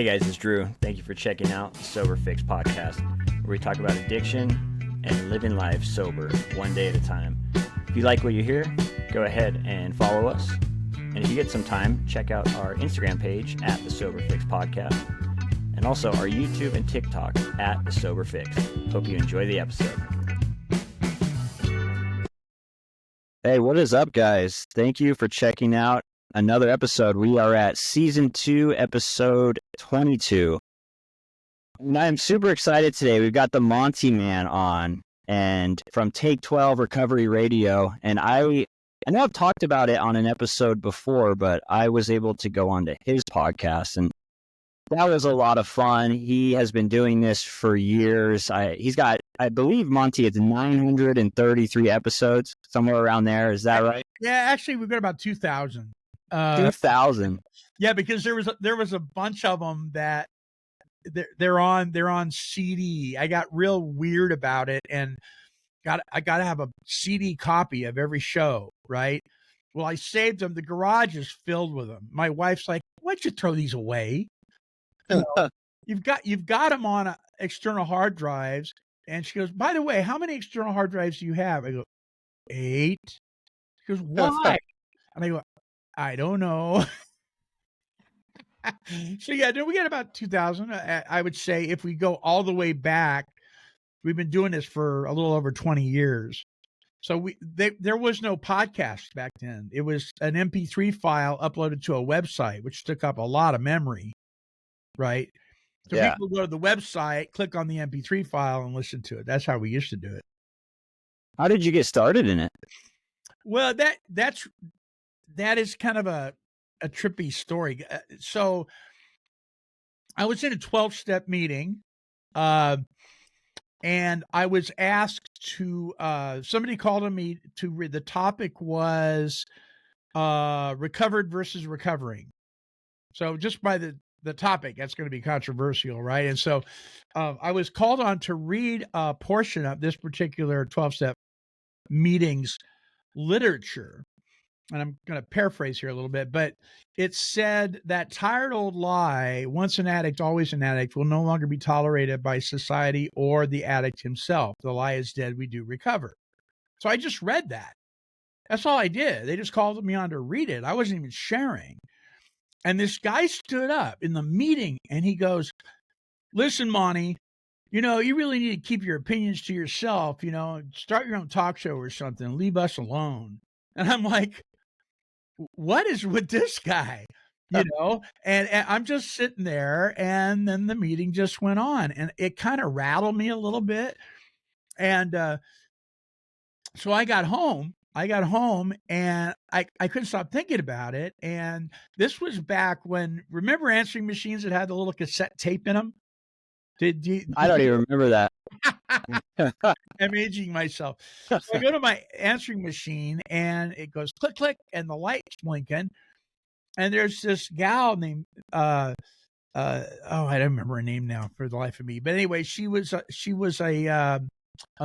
Hey guys, it's Drew. Thank you for checking out the Sober Fix podcast, where we talk about addiction and living life sober, one day at a time. If you like what you hear, go ahead and follow us. And if you get some time, check out our Instagram page at the Sober Fix podcast, and also our YouTube and TikTok at the Sober Fix. Hope you enjoy the episode. Hey, what is up, guys? Thank you for checking out another episode. We are at season 2, episode 22. And I'm super excited today. We've got the Monty Man on, and from Take 12 Recovery Radio. And I know I've talked about it on an episode before, but I was able to go onto his podcast, and that was a lot of fun. He has been doing this for years. He's got, I believe, Monty, it's 933 episodes, somewhere around there. Is that right? Yeah, actually, we've got about 2,000. 2,000. Yeah, because there was a bunch of them that they're on CD. I got real weird about it, and I got to have a CD copy of every show, right? Well, I saved them. The garage is filled with them. My wife's like, "Why'd you throw these away? You know, you've got them on external hard drives." And she goes, "By the way, how many external hard drives do you have?" I go, 8. She goes, "Why?" And I go, "I don't know." So yeah, we got about 2,000. I would say if we go all the way back, we've been doing this for a little over 20 years. So there was no podcast back then. It was an MP3 file uploaded to a website, which took up a lot of memory, right? So Yeah. people go to the website, click on the MP3 file, and listen to it. That's how we used to do it. How did you get started in it? Well, that is kind of a trippy story. So I was in a 12-step meeting, and I was asked to, somebody called on me to read. The topic was recovered versus recovering. So just by the topic, that's going to be controversial, right? And so I was called on to read a portion of this particular 12-step meeting's literature. And I'm going to paraphrase here a little bit, but it said that tired old lie, once an addict, always an addict, will no longer be tolerated by society or the addict himself. The lie is dead. We do recover. So I just read that. That's all I did. They just called me on to read it. I wasn't even sharing. And this guy stood up in the meeting and he goes, "Listen, Monty, you really need to keep your opinions to yourself, start your own talk show or something, leave us alone." And I'm like, what is with this guy? And I'm just sitting there, and then the meeting just went on, and it kind of rattled me a little bit. And so I got home and I couldn't stop thinking about it. And this was back when, remember answering machines that had the little cassette tape in them? I don't even remember that. I'm aging myself. So I go to my answering machine and it goes click, click, and the light's blinking. And there's this gal named, I don't remember her name now for the life of me. But anyway, she was a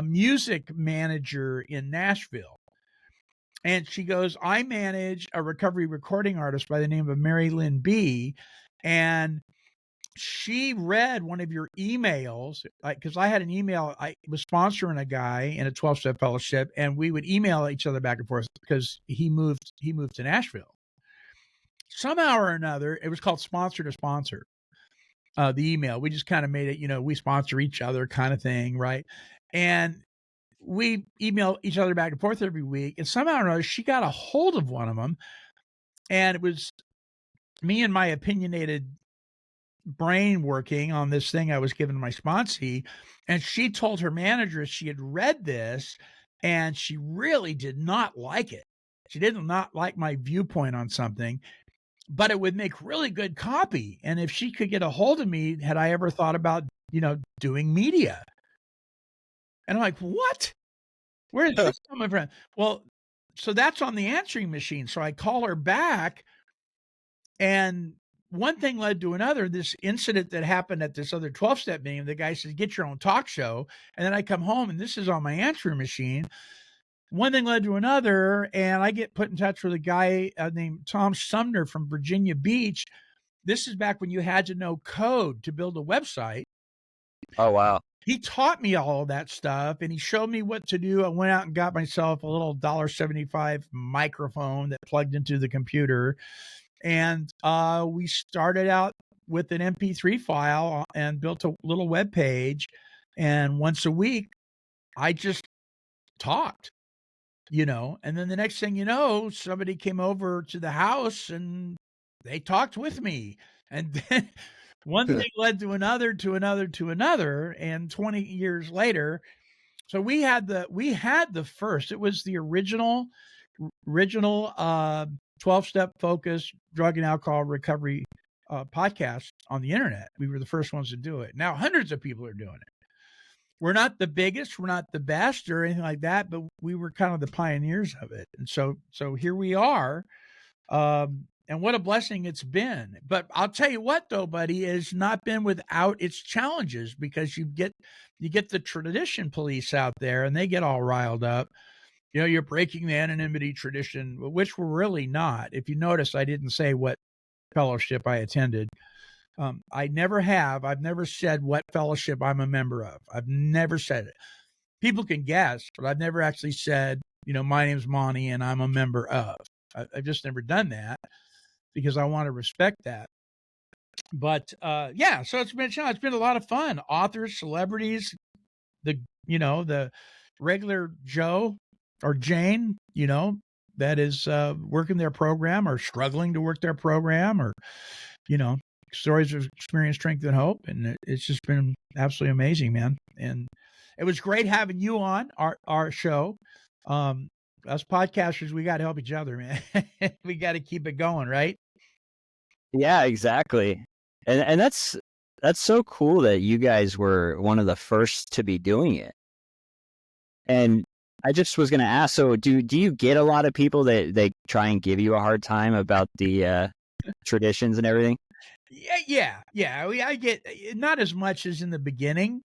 music manager in Nashville. And she goes, "I manage a recovery recording artist by the name of Mary Lynn B. And she read one of your emails, because I had an email. I was sponsoring a guy in a 12-step fellowship, and we would email each other back and forth because he moved to Nashville. Somehow or another, it was called sponsor to sponsor. The email, we just kind of made it, we sponsor each other kind of thing, right? And we email each other back and forth every week. And somehow or another, she got a hold of one of them, and it was me and my opinionated brain working on this thing I was giving my sponsee. And she told her manager she had read this and she really did not like it. She did not like my viewpoint on something, but it would make really good copy. And if she could get a hold of me, had I ever thought about, doing media? And I'm like, what? Where is this coming from? Well, so that's on the answering machine. So I call her back, and one thing led to another. This incident that happened at this other 12-step meeting, the guy says, "Get your own talk show." And then I come home and this is on my answering machine. One thing led to another, and I get put in touch with a guy named Tom Sumner from Virginia Beach. this is back when you had to know code to build a website. Oh, wow. He taught me all of that stuff, and he showed me what to do. I went out and got myself a little $1.75 microphone that plugged into the computer. And we started out with an MP3 file and built a little web page. And once a week, I just talked, and then the next thing you know, somebody came over to the house and they talked with me. And then one thing led to another, to another, to another. And 20 years later, so we had the first, it was the original 12-step focus drug and alcohol recovery podcast on the internet. We were the first ones to do it. Now hundreds of people are doing it. We're not the biggest, we're not the best or anything like that, but we were kind of the pioneers of it. And so here we are. And what a blessing it's been. But I'll tell you what, though, buddy, it's not been without its challenges, because you get the tradition police out there and they get all riled up. You're breaking the anonymity tradition, which we're really not. If you notice, I didn't say what fellowship I attended. I never have. I've never said what fellowship I'm a member of. I've never said it. People can guess, but I've never actually said, my name's Monty and I'm a member of. I've just never done that, because I want to respect that. But yeah, so it's been a lot of fun. Authors, celebrities, the regular Joe or Jane, that is working their program or struggling to work their program, or stories of experience, strength, and hope. And it's just been absolutely amazing, man. And it was great having you on our show. Us podcasters, we got to help each other, man. We got to keep it going, right? Yeah, exactly. And that's so cool that you guys were one of the first to be doing it. And I just was going to ask, so do you get a lot of people that they try and give you a hard time about the traditions and everything? Yeah. I get not as much as in the beginning.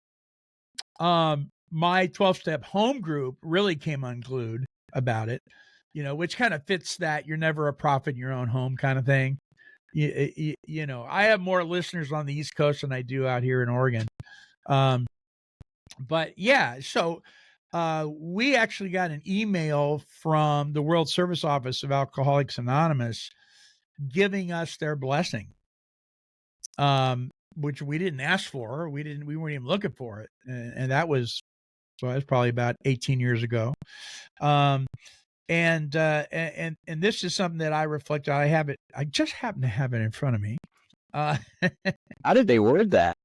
My 12-step home group really came unglued about it, which kind of fits that you're never a prophet in your own home kind of thing. I have more listeners on the East Coast than I do out here in Oregon. But yeah, so we actually got an email from the World Service Office of Alcoholics Anonymous giving us their blessing, which we didn't ask for. We weren't even looking for it. And that was probably about 18 years ago. And this is something that I reflect on. I just happen to have it in front of me. How did they word that?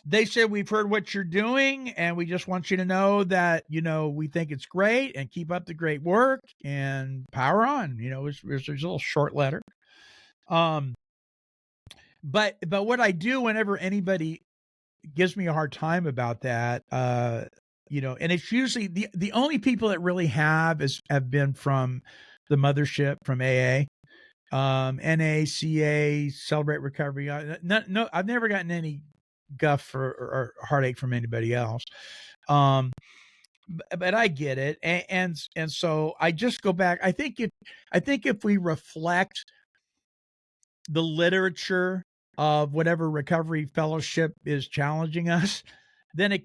They said, we've heard what you're doing, and we just want you to know that, we think it's great, and keep up the great work and power on. There's a little short letter. But what I do whenever anybody gives me a hard time about that, and it's usually the only people that really have been from the mothership, from AA, NA, CA, Celebrate Recovery. No, I've never gotten any guff or heartache from anybody else. But I get it. And so I just go back. I think if we reflect the literature of whatever recovery fellowship is challenging us, then it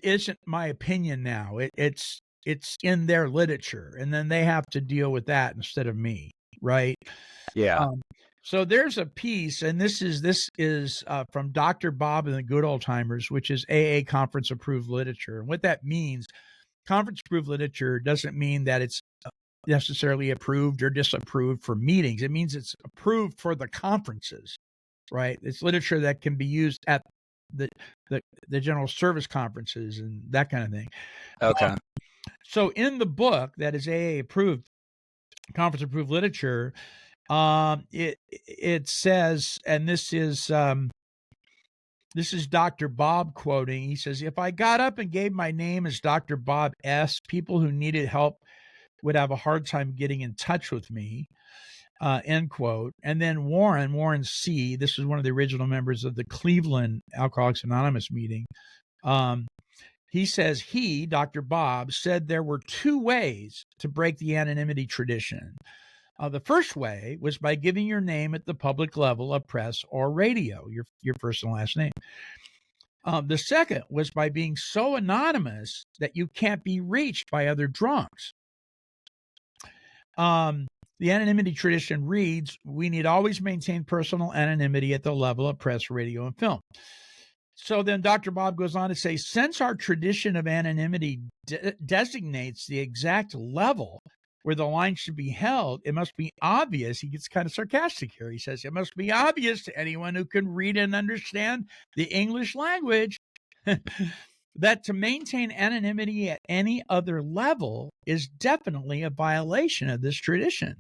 isn't my opinion now. It's in their literature, and then they have to deal with that instead of me. Right. Yeah. So there's a piece, and this is from Dr. Bob and the Good Old Timers, which is AA conference approved literature. And what that means, conference approved literature doesn't mean that it's necessarily approved or disapproved for meetings. It means it's approved for the conferences, right? It's literature that can be used at the general service conferences and that kind of thing. Okay. So in the book that is AA approved, conference approved literature, it says, and this is Dr. Bob quoting. He says, "If I got up and gave my name as Dr. Bob S., people who needed help would have a hard time getting in touch with me." End quote. And then Warren C., this is one of the original members of the Cleveland Alcoholics Anonymous meeting. He says Dr. Bob, said there were two ways to break the anonymity tradition. The first way was by giving your name at the public level of press or radio, your first and last name. The second was by being so anonymous that you can't be reached by other drunks. The anonymity tradition reads, we need always maintain personal anonymity at the level of press, radio, and film. So then Dr. Bob goes on to say, since our tradition of anonymity designates the exact level where the line should be held, it must be obvious. He gets kind of sarcastic here. He says, it must be obvious to anyone who can read and understand the English language that to maintain anonymity at any other level is definitely a violation of this tradition.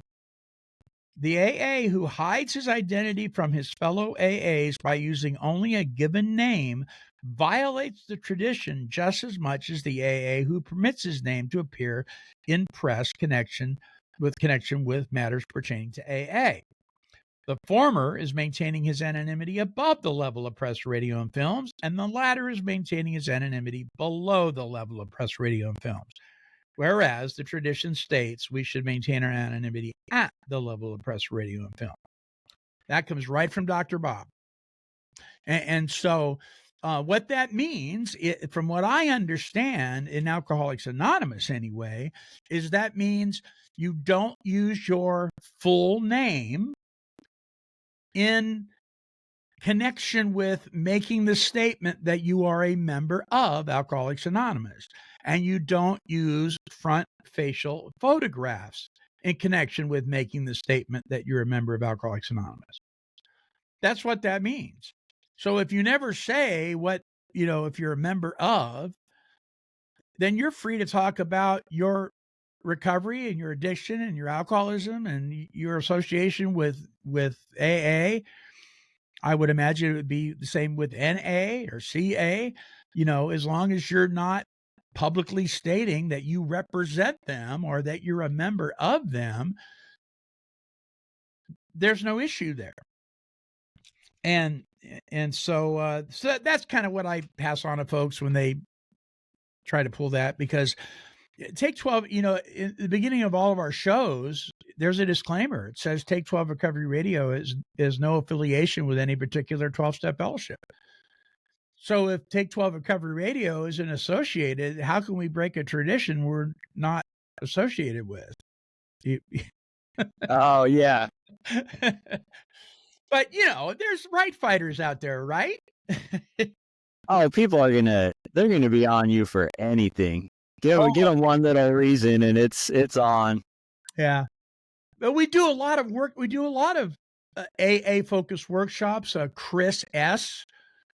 The AA who hides his identity from his fellow AAs by using only a given name violates the tradition just as much as the AA who permits his name to appear in press connection with matters pertaining to AA. The former is maintaining his anonymity above the level of press, radio, and films, and the latter is maintaining his anonymity below the level of press, radio, and films. Whereas the tradition states we should maintain our anonymity at the level of press, radio, and film. That comes right from Dr. Bob. And so what that means, from what I understand in Alcoholics Anonymous anyway, is that means you don't use your full name in connection with making the statement that you are a member of Alcoholics Anonymous. And you don't use front facial photographs in connection with making the statement that you're a member of Alcoholics Anonymous. That's what that means. So if you never say what, if you're a member of, then you're free to talk about your recovery and your addiction and your alcoholism and your association with AA. I would imagine it would be the same with NA or CA, as long as you're not publicly stating that you represent them or that you're a member of them, there's no issue there. And so that's kind of what I pass on to folks when they try to pull that, because Take 12, in the beginning of all of our shows, there's a disclaimer. It says Take 12 Recovery Radio is no affiliation with any particular 12-step fellowship. So if Take 12 Recovery Radio isn't associated, how can we break a tradition we're not associated with? Oh, yeah. But, there's right fighters out there, right? Oh, people are they're going to be on you for anything. Give them one little reason and it's on. Yeah. But we do a lot of work. We do a lot of AA focused workshops. Chris S.,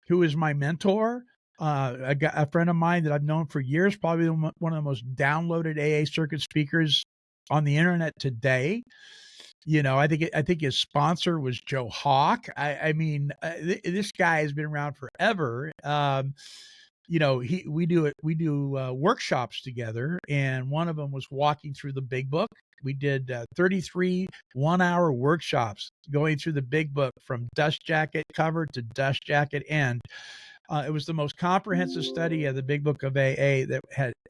who is my mentor, a friend of mine that I've known for years, probably one of the most downloaded AA circuit speakers on the internet today. I think his sponsor was Joe Hawk. I mean, this guy has been around forever. We do workshops together, and one of them was walking through the Big Book. We did 33 one-hour workshops going through the Big Book from dust jacket cover to dust jacket end. It was the most comprehensive study of the Big Book of AA that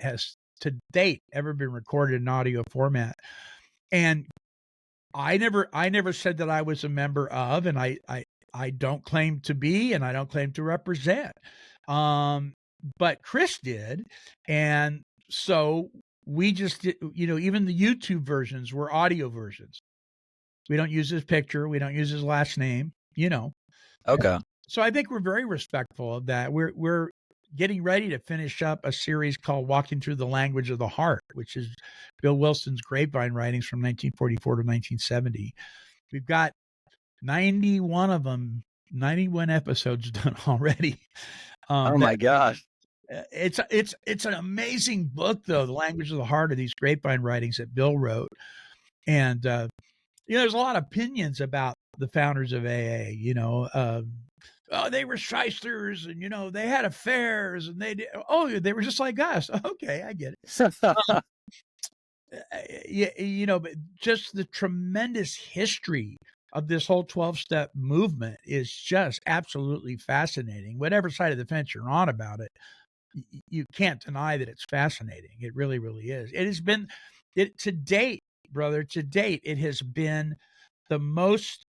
has to date ever been recorded in audio format. And I never said that I was a member of, and I don't claim to be, and I don't claim to represent. But Chris did. And so we just did, even the YouTube versions were audio versions. We don't use his picture. We don't use his last name, Okay. So I think we're very respectful of that. We're getting ready to finish up a series called Walking Through the Language of the Heart, which is Bill Wilson's Grapevine writings from 1944 to 1970. We've got 91 of them, 91 episodes done already. Oh my gosh. It's an amazing book, though, The Language of the Heart, of these Grapevine writings that Bill wrote. And, there's a lot of opinions about the founders of AA, they were shysters and, they had affairs and they were just like us. Okay, I get it. But just the tremendous history of this whole 12-step movement is just absolutely fascinating. Whatever side of the fence you're on about it, you can't deny that it's fascinating. It really, really is. It has been, to date, brother, to date, it has been the most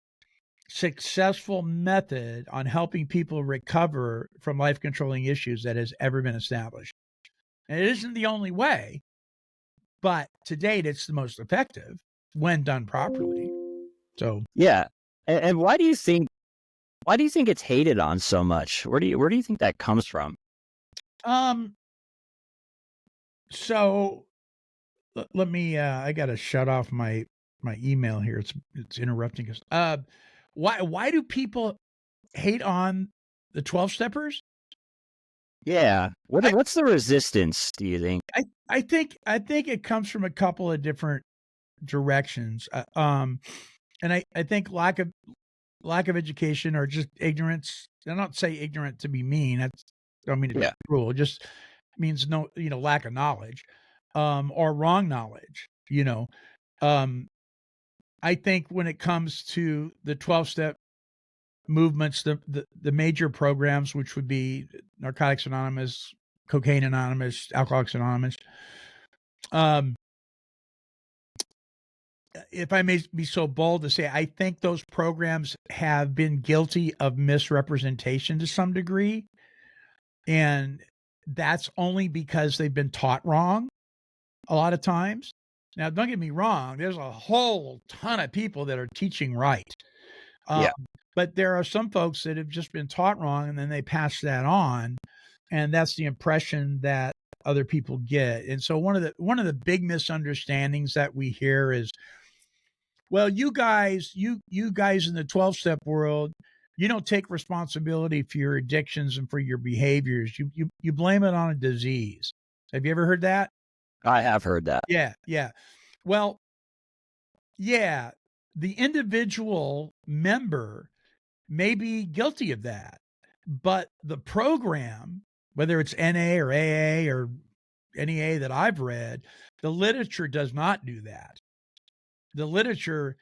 successful method on helping people recover from life controlling issues that has ever been established. And it isn't the only way, but to date, it's the most effective when done properly. So Yeah. And why do you think it's hated on so much? Where do you think that comes from? So let me I gotta shut off my email here. It's interrupting us. Why do people hate on the 12 steppers? Yeah. I, What's the resistance, do you think? I think it comes from a couple of different directions. And I think lack of education or just ignorance. I don't say ignorant to be mean. I don't mean to be cruel. It just means no, lack of knowledge, or wrong knowledge. I think when it comes to the 12-step movements, the major programs, which would be Narcotics Anonymous, Cocaine Anonymous, Alcoholics Anonymous. If I may be so bold to say, I think those programs have been guilty of misrepresentation to some degree. And that's only because they've been taught wrong a lot of times. Now, don't get me wrong, there's a whole ton of people that are teaching right. Yeah. But there are some folks that have just been taught wrong and then they pass that on. And that's the impression that other people get. And so one of the big misunderstandings that we hear is, well, you guys in the 12-step world, you don't take responsibility for your addictions and for your behaviors. You blame it on a disease. Have you ever heard that? I have heard that. Yeah. Well, yeah, the individual member may be guilty of that, but the program, whether it's NA or AA or NEA that I've read, the literature does not do that. The literature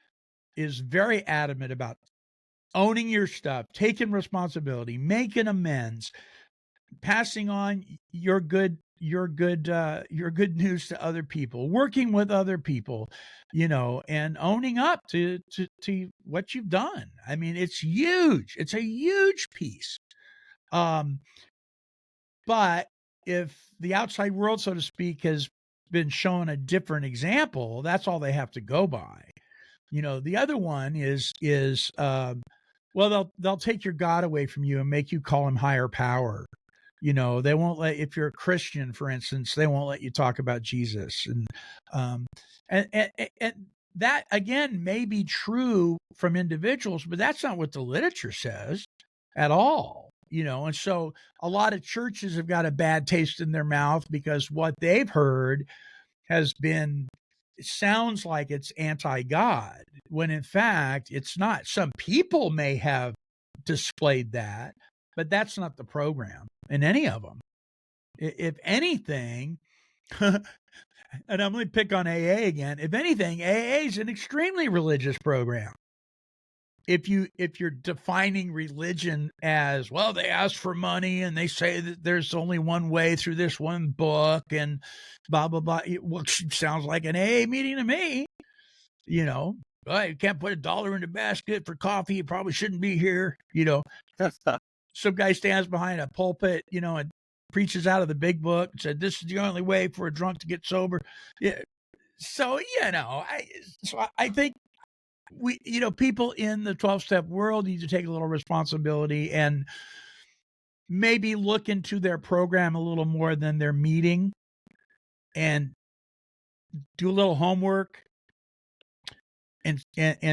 is very adamant about owning your stuff, taking responsibility, making amends, passing on your good news to other people, working with other people, and owning up to what you've done. I mean, it's huge. It's a huge piece. But if the outside world, so to speak, has been shown a different example, that's all they have to go by. The other one is well, they'll take your God away from you and make you call him higher power. They won't if you're a Christian, for instance, they won't let you talk about Jesus. And that again may be true from individuals, but that's not what the literature says at all. And so a lot of churches have got a bad taste in their mouth because what they've heard has been, it sounds like it's anti-God, when in fact it's not. Some people may have displayed that, but that's not the program in any of them. If anything, and I'm going to pick on AA again, if anything, AA is an extremely religious program. If you're defining religion as, well, they ask for money and they say that there's only one way through this one book and blah, blah, blah. Well, it sounds like an AA meeting to me. Well, you can't put $1 in the basket for coffee. You probably shouldn't be here. Some guy stands behind a pulpit, and preaches out of the big book and said, this is the only way for a drunk to get sober. Yeah. So, I think people in the 12-step world need to take a little responsibility and maybe look into their program a little more than their meeting and do a little homework and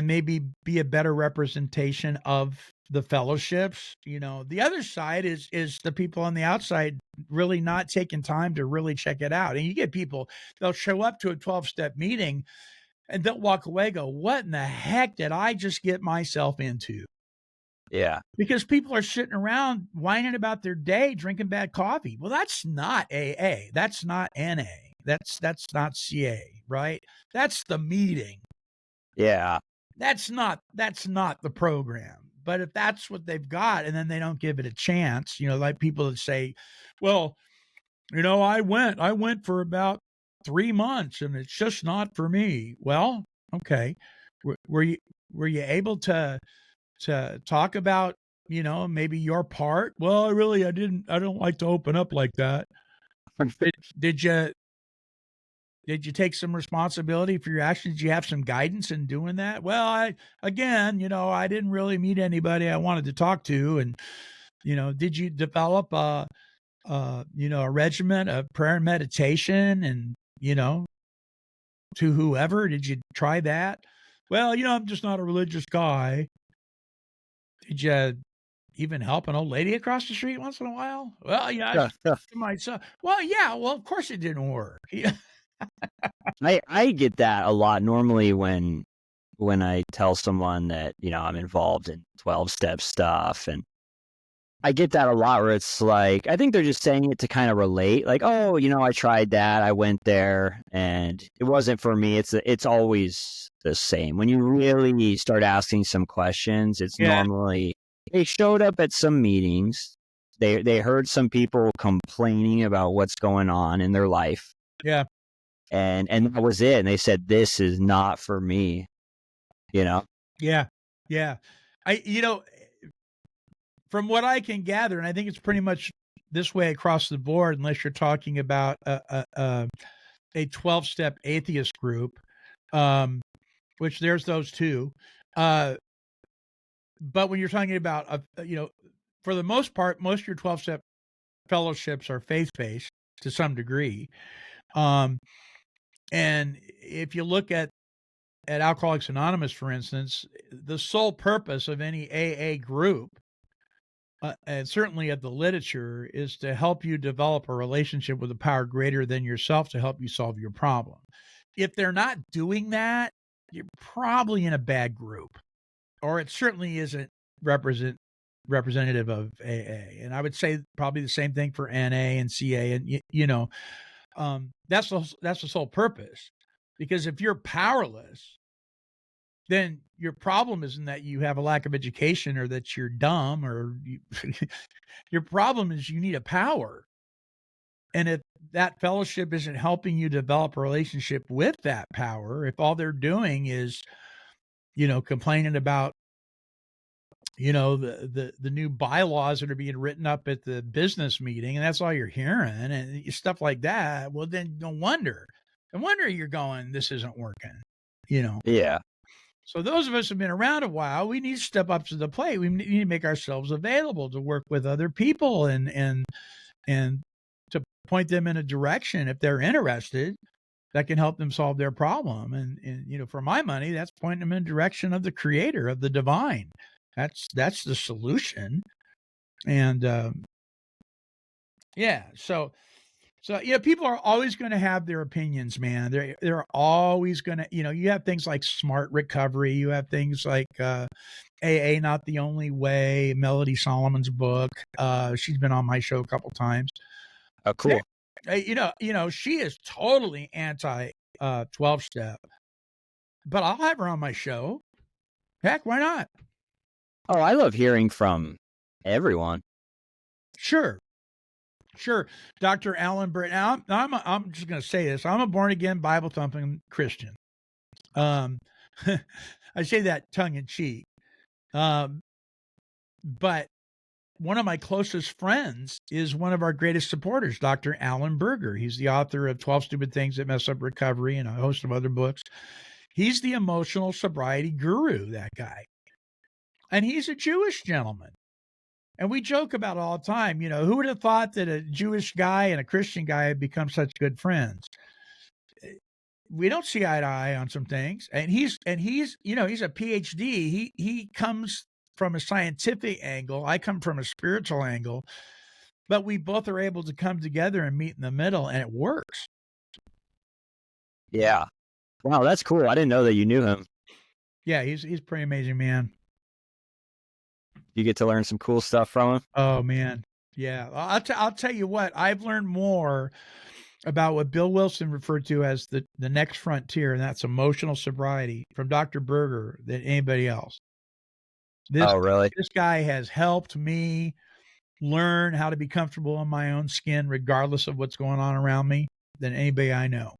maybe be a better representation of the fellowships. The other side is the people on the outside really not taking time to really check it out. And you get people, they'll show up to a 12-step meeting and they'll walk away, go, what in the heck did I just get myself into? Yeah. Because people are sitting around whining about their day, drinking bad coffee. Well, that's not AA. That's not NA. That's not CA, right? That's the meeting. Yeah. That's not the program. But if that's what they've got and then they don't give it a chance, like people that say, well, I went for about 3 months and it's just not for me. Well, okay. Were you able to talk about, maybe your part? Well, I don't like to open up like that. Did, did you take some responsibility for your actions? Did you have some guidance in doing that? Well, I didn't really meet anybody I wanted to talk to. And, did you develop a regimen of prayer and meditation and, to whoever? Did you try that? Well, I'm just not a religious guy. Did you even help an old lady across the street once in a while? Well, yeah, Yeah, yeah. to myself. Well, yeah, well, of course it didn't work. Yeah. I get that a lot normally when I tell someone that, I'm involved in 12-step stuff, and I get that a lot where it's like, I think they're just saying it to kind of relate, like, oh, I tried that, I went there, and it wasn't for me. It's always the same. When you really start asking some questions, it's Yeah. normally they showed up at some meetings, they heard some people complaining about what's going on in their life, Yeah. and that was it. And they said, this is not for me, Yeah. Yeah. From what I can gather, and I think it's pretty much this way across the board, unless you're talking about a 12-step atheist group, which there's those too. But when you're talking about, for the most part, most of your 12-step fellowships are faith-based to some degree. And if you look at Alcoholics Anonymous, for instance, the sole purpose of any AA group, and certainly of the literature, is to help you develop a relationship with a power greater than yourself to help you solve your problem. If they're not doing that, you're probably in a bad group, or it certainly isn't representative of AA. And I would say probably the same thing for NA and CA. And that's the sole purpose. Because if you're powerless, then your problem isn't that you have a lack of education or that you're dumb or your problem is you need a power. And if that fellowship isn't helping you develop a relationship with that power, if all they're doing is, complaining about, the new bylaws that are being written up at the business meeting, and that's all you're hearing and stuff like that, well, then no wonder you're going, this isn't working, Yeah. So those of us who've been around a while, we need to step up to the plate. We need to make ourselves available to work with other people and to point them in a direction if they're interested that can help them solve their problem. And for my money, that's pointing them in the direction of the creator, of the divine. That's the solution. And yeah, so people are always going to have their opinions, man. They're always going to, you have things like smart recovery. You have things like AA, Not the Only Way, Melody Solomon's book. She's been on my show a couple times. Oh, cool. She is totally anti 12-step, but I'll have her on my show. Heck, why not? Oh, I love hearing from everyone. Sure. Dr. Alan Britt. Now, I'm just going to say this. I'm a born-again, Bible-thumping Christian. I say that tongue-in-cheek. But one of my closest friends is one of our greatest supporters, Dr. Alan Berger. He's the author of 12 Stupid Things That Mess Up Recovery and a host of other books. He's the emotional sobriety guru, that guy. And he's a Jewish gentleman. And we joke about it all the time. Who would have thought that a Jewish guy and a Christian guy had become such good friends? We don't see eye to eye on some things. And he's a PhD. He comes from a scientific angle. I come from a spiritual angle. But we both are able to come together and meet in the middle, and it works. Yeah. Wow, that's cool. I didn't know that you knew him. Yeah, he's a pretty amazing man. You get to learn some cool stuff from him? Oh, man. Yeah. I'll tell you what, I've learned more about what Bill Wilson referred to as the next frontier, and that's emotional sobriety, from Dr. Berger than anybody else. Oh, really? This guy has helped me learn how to be comfortable in my own skin, regardless of what's going on around me, than anybody I know.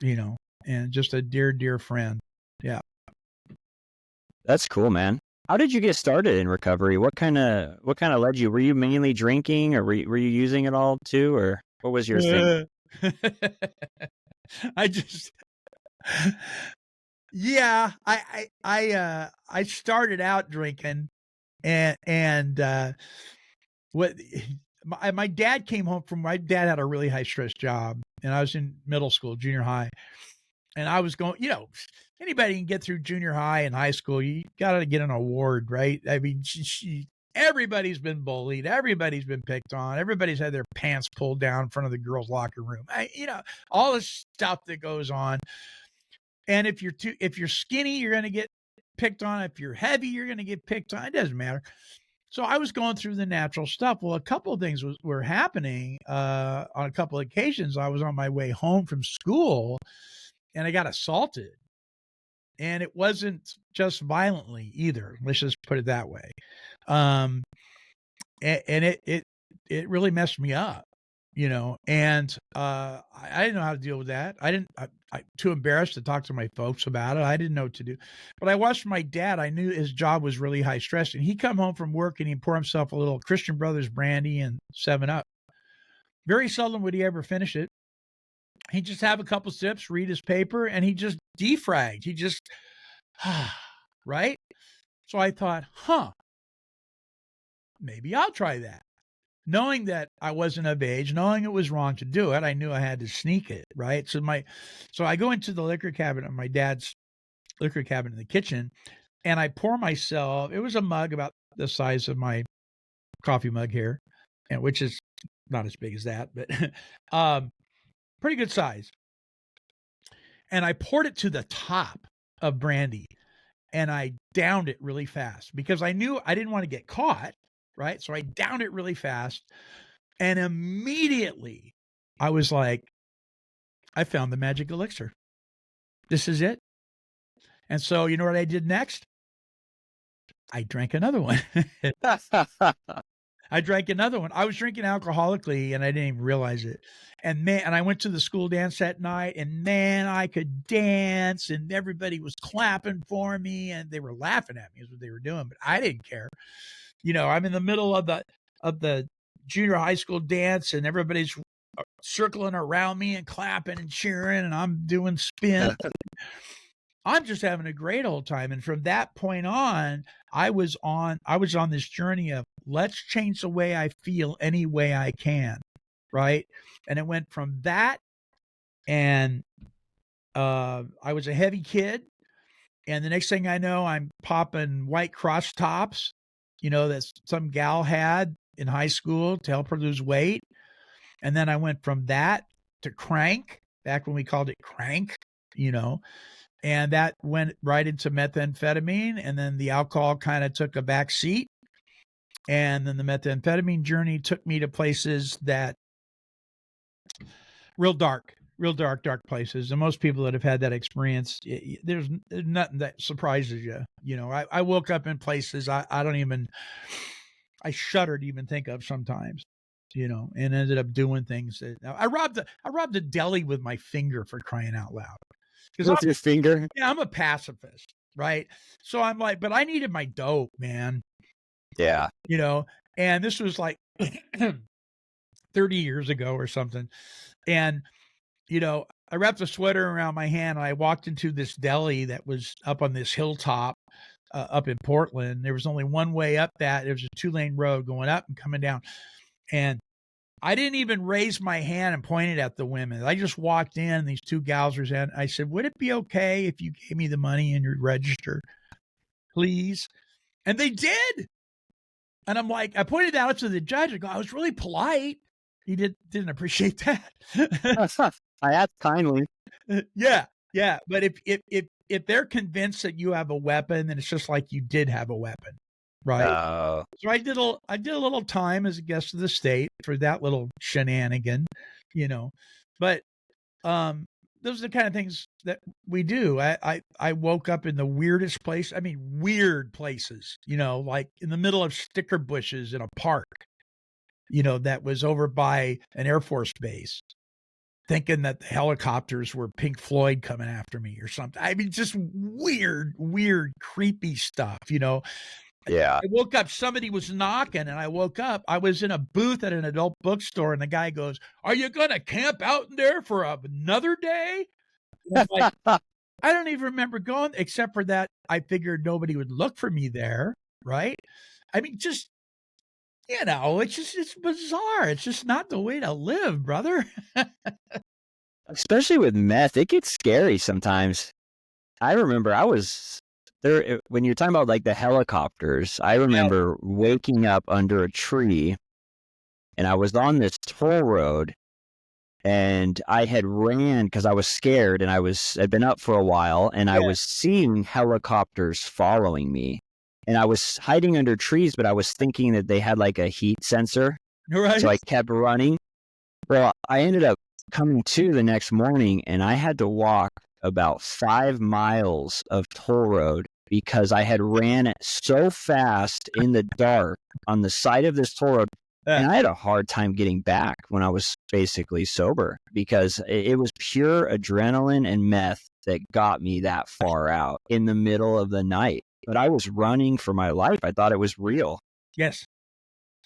and just a dear, dear friend. Yeah. That's cool, man. How did you get started in recovery? What kind of led you? Were you mainly drinking, or were you using it all too, or what was your thing? I just, yeah, I started out drinking, and what my dad came home from, my dad had a really high stress job, and I was in middle school, junior high, and I was going, anybody can get through junior high and high school. You got to get an award, right? I mean, everybody's been bullied. Everybody's been picked on. Everybody's had their pants pulled down in front of the girls' locker room. All this stuff that goes on. And if you're skinny, you're going to get picked on. If you're heavy, you're going to get picked on. It doesn't matter. So I was going through the natural stuff. Well, a couple of things were happening. On a couple of occasions, I was on my way home from school, and I got assaulted. And it wasn't just violently either. Let's just put it that way. And it really messed me up, and I didn't know how to deal with that. I too embarrassed to talk to my folks about it. I didn't know what to do. But I watched my dad. I knew his job was really high stress, and he'd come home from work and he'd pour himself a little Christian Brothers brandy and 7-Up. Very seldom would he ever finish it. He'd just have a couple sips, read his paper, and he just defragged. He just, right? So I thought, maybe I'll try that. Knowing that I wasn't of age, knowing it was wrong to do it, I knew I had to sneak it, right? So I go into the liquor cabinet, my dad's liquor cabinet in the kitchen, and I pour myself, it was a mug about the size of my coffee mug here, and which is not as big as that, but pretty good size. And I poured it to the top of brandy, and I downed it really fast because I knew I didn't want to get caught, right? So I downed it really fast, and immediately I was like, I found the magic elixir. This is it. And so you know what I did next? I drank another one. I drank another one. I was drinking alcoholically, and I didn't even realize it. And I went to the school dance that night, and man, I could dance, and everybody was clapping for me, and they were laughing at me is what they were doing, but I didn't care. I'm in the middle of the junior high school dance, and everybody's circling around me and clapping and cheering, and I'm doing spins. I'm just having a great old time. And from that point on, I was on this journey of let's change the way I feel any way I can. Right. And it went from that. And I was a heavy kid. And the next thing I know, I'm popping white crotch tops, that some gal had in high school to help her lose weight. And then I went from that to crank, back when we called it crank, and that went right into methamphetamine. And then the alcohol kind of took a back seat. And then the methamphetamine journey took me to places that real dark places. And most people that have had that experience, there's nothing that surprises you. I woke up in places I shudder to even think of sometimes, and ended up doing things that I robbed a deli with my finger, for crying out loud. With your finger? Yeah, I'm a pacifist, right? So I'm like, but I needed my dope, man. Yeah. And this was like 30 years ago or something. And, I wrapped a sweater around my hand, and I walked into this deli that was up on this hilltop up in Portland. There was only one way up that. There was a 2-lane road going up and coming down. And I didn't even raise my hand and point it at the women. I just walked in, and these two gals were in. I said, would it be okay if you gave me the money in your register, please? And they did. And I'm like, I pointed that out to the judge. I go, I was really polite. He didn't appreciate that. I asked kindly. Yeah. But if they're convinced that you have a weapon, then it's just like you did have a weapon. Right. So I did a little time as a guest of the state for that little shenanigan, but those are the kind of things that we do. I woke up in the weirdest place. I mean, weird places, like in the middle of sticker bushes in a park, that was over by an Air Force base. thinking that the helicopters were Pink Floyd coming after me or something. I mean, just weird, creepy stuff, you know. Yeah. I woke up, somebody was knocking, and I woke up. I was in a booth at an adult bookstore, and the guy goes, "Are you going to camp out in there for another day?" And I'm like, I don't even remember going, except for that I figured nobody would look for me there, right? I mean, just, you know, it's bizarre. It's just not the way to live, brother. Especially with meth, it gets scary sometimes. I remember I was there when you're talking about like the helicopters. I remember waking up under a tree and I was on this toll road and I had ran because I was scared and I'd been up for a while and I was seeing helicopters following me. And I was hiding under trees, but I was thinking that they had like a heat sensor. Right. So I kept running. Well, I ended up coming to the next morning and I had to walk about 5 miles of toll road because I had ran it so fast in the dark on the side of this toll road. And I had a hard time getting back when I was basically sober because it was pure adrenaline and meth that got me that far out in the middle of the night. But I was running for my life. I thought it was real. Yes.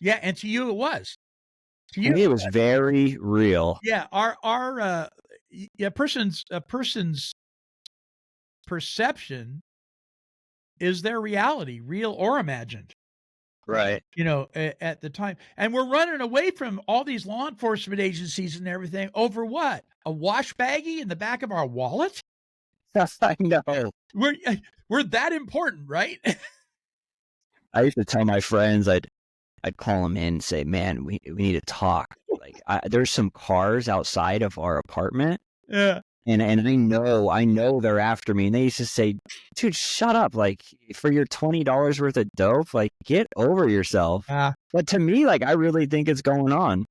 Yeah, and to you it was. To me, it was very real. Yeah, a person's perception is their reality, real or imagined. Right. You know, at the time. And we're running away from all these law enforcement agencies and everything over what? A wash baggie in the back of our wallet? I know. We're that important, right? I used to tell my friends, I'd call them in and say, man, we need to talk. Like there's some cars outside of our apartment. Yeah. And I know they're after me. And they used to say, dude, shut up. Like for your $20 worth of dope, like get over yourself. But to me, like, I really think it's going on.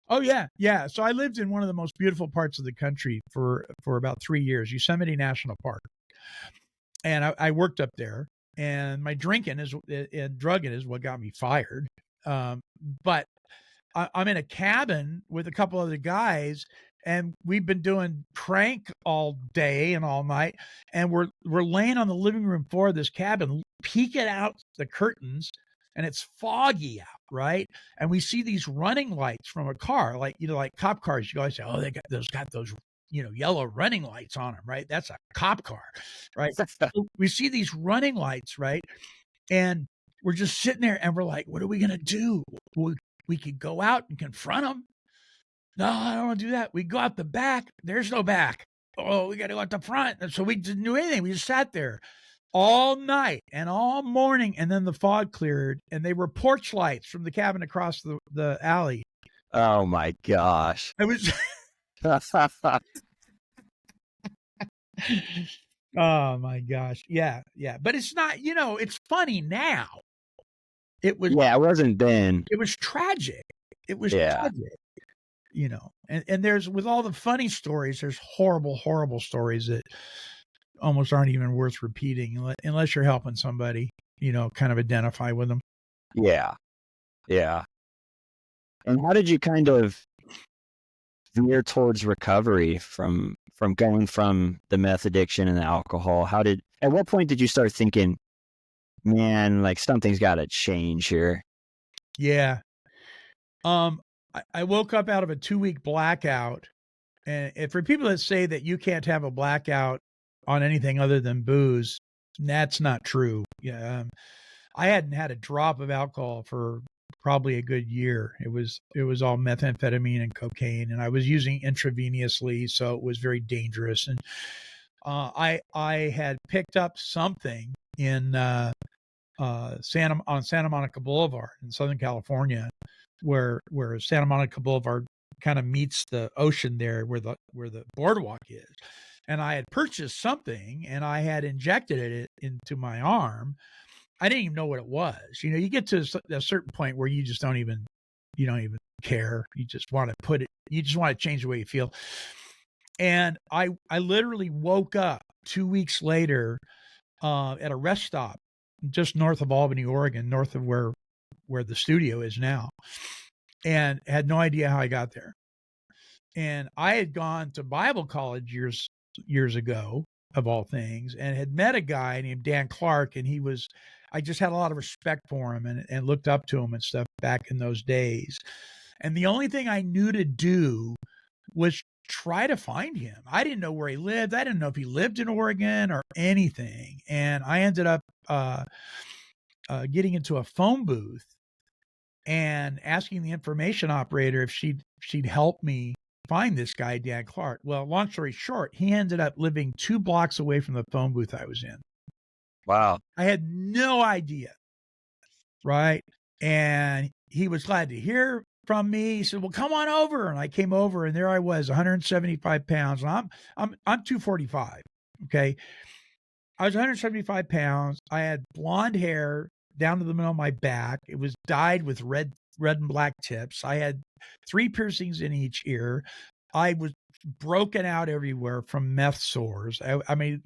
Oh yeah. Yeah. So I lived in one of the most beautiful parts of the country for about 3 years, Yosemite National Park. And I worked up there, and my drinking and drugging is what got me fired. But I'm in a cabin with a couple other guys, and we've been doing prank all day and all night, and we're laying on the living room floor of this cabin, peeking out the curtains, and it's foggy out, right? And we see these running lights from a car, like, you know, like cop cars. You always say, oh, they got those, you know, yellow running lights on them, right? That's a cop car, right? So we see these running lights, right? And we're just sitting there, and we're like, what are we gonna do? We could go out and confront them. No, I don't want to do that. We go out the back. There's no back. Oh, we got to go out the front. And so we didn't do anything. We just sat there all night and all morning. And then the fog cleared, and they were porch lights from the cabin across the alley. Oh my gosh. It was. Oh my gosh. Yeah. Yeah. But it's not, you know, it's funny now. It was. Yeah, it wasn't then. It was tragic. It was tragic. You know, and there's, with all the funny stories, there's horrible stories that almost aren't even worth repeating unless you're helping somebody, you know, kind of identify with them. Yeah. Yeah. And how did you kind of veer towards recovery from going from the meth addiction and the alcohol? At what point did you start thinking, man, like something's got to change here? Yeah. I woke up out of a 2-week blackout, and for people that say that you can't have a blackout on anything other than booze, that's not true. Yeah, I hadn't had a drop of alcohol for probably a good year. It was all methamphetamine and cocaine, and I was using intravenously, so it was very dangerous. And I had picked up something in Santa Monica Boulevard in Southern California, where Santa Monica Boulevard kind of meets the ocean there, where the boardwalk is. And I had purchased something, and I had injected it into my arm. I didn't even know what it was. You know, you get to a certain point where you don't even care. You just want to change the way you feel. And I literally woke up 2 weeks later at a rest stop just north of Albany, Oregon, north of where the studio is now, and had no idea how I got there. And I had gone to Bible college years ago, of all things, and had met a guy named Dan Clark, and I just had a lot of respect for him and looked up to him and stuff back in those days. And the only thing I knew to do was try to find him. I didn't know where he lived. I didn't know if he lived in Oregon or anything. And I ended up getting into a phone booth and asking the information operator if she'd help me find this guy, Dan Clark. Well, long story short, he ended up living 2 blocks away from the phone booth I was in. Wow. I had no idea, right? And he was glad to hear from me. He said, "Well, come on over." And I came over, and there I was, 175 pounds. And I'm 245. Okay. I was 175 pounds. I had blonde hair down to the middle of my back. It was dyed with red and black tips. I had 3 piercings in each ear. I was broken out everywhere from meth sores. I mean,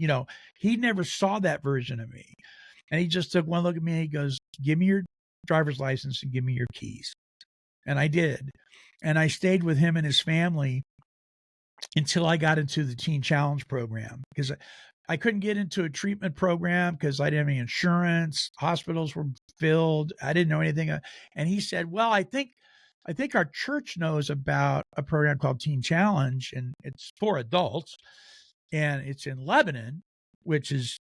he never saw that version of me. And he just took one look at me and he goes, "Give me your driver's license and give me your keys." And I did. And I stayed with him and his family until I got into the Teen Challenge program, because I couldn't get into a treatment program because I didn't have any insurance. Hospitals were filled. I didn't know anything. And he said, "Well, I think our church knows about a program called Teen Challenge, and it's for adults, and it's in Lebanon, which is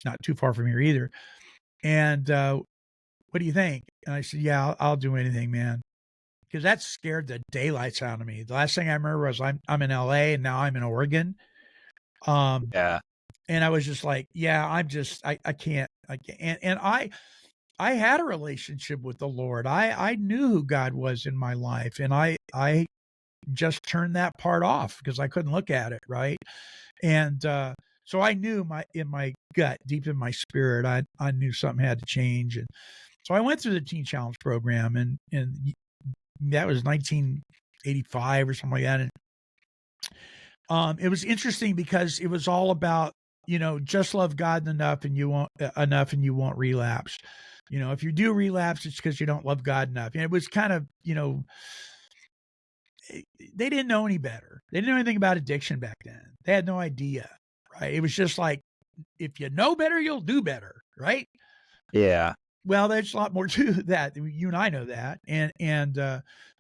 not too far from here either. And what do you think?" And I said, "Yeah, I'll do anything, man." Because that scared the daylights out of me. The last thing I remember was I'm in LA and now I'm in Oregon. Yeah. And I was just like, yeah, I can't. And I had a relationship with the Lord. I knew who God was in my life, and I just turned that part off because I couldn't look at it, right? And so I knew in my gut, deep in my spirit, I knew something had to change. And so I went through the Teen Challenge program, and that was 1985 or something like that. And it was interesting because it was all about, just love God enough and you won't relapse. If you do relapse, it's because you don't love God enough. And it was kind of, they didn't know any better. They didn't know anything about addiction back then. They had no idea, right? It was just like, if you know better, you'll do better, right? Yeah. Well, there's a lot more to that. You and I know that.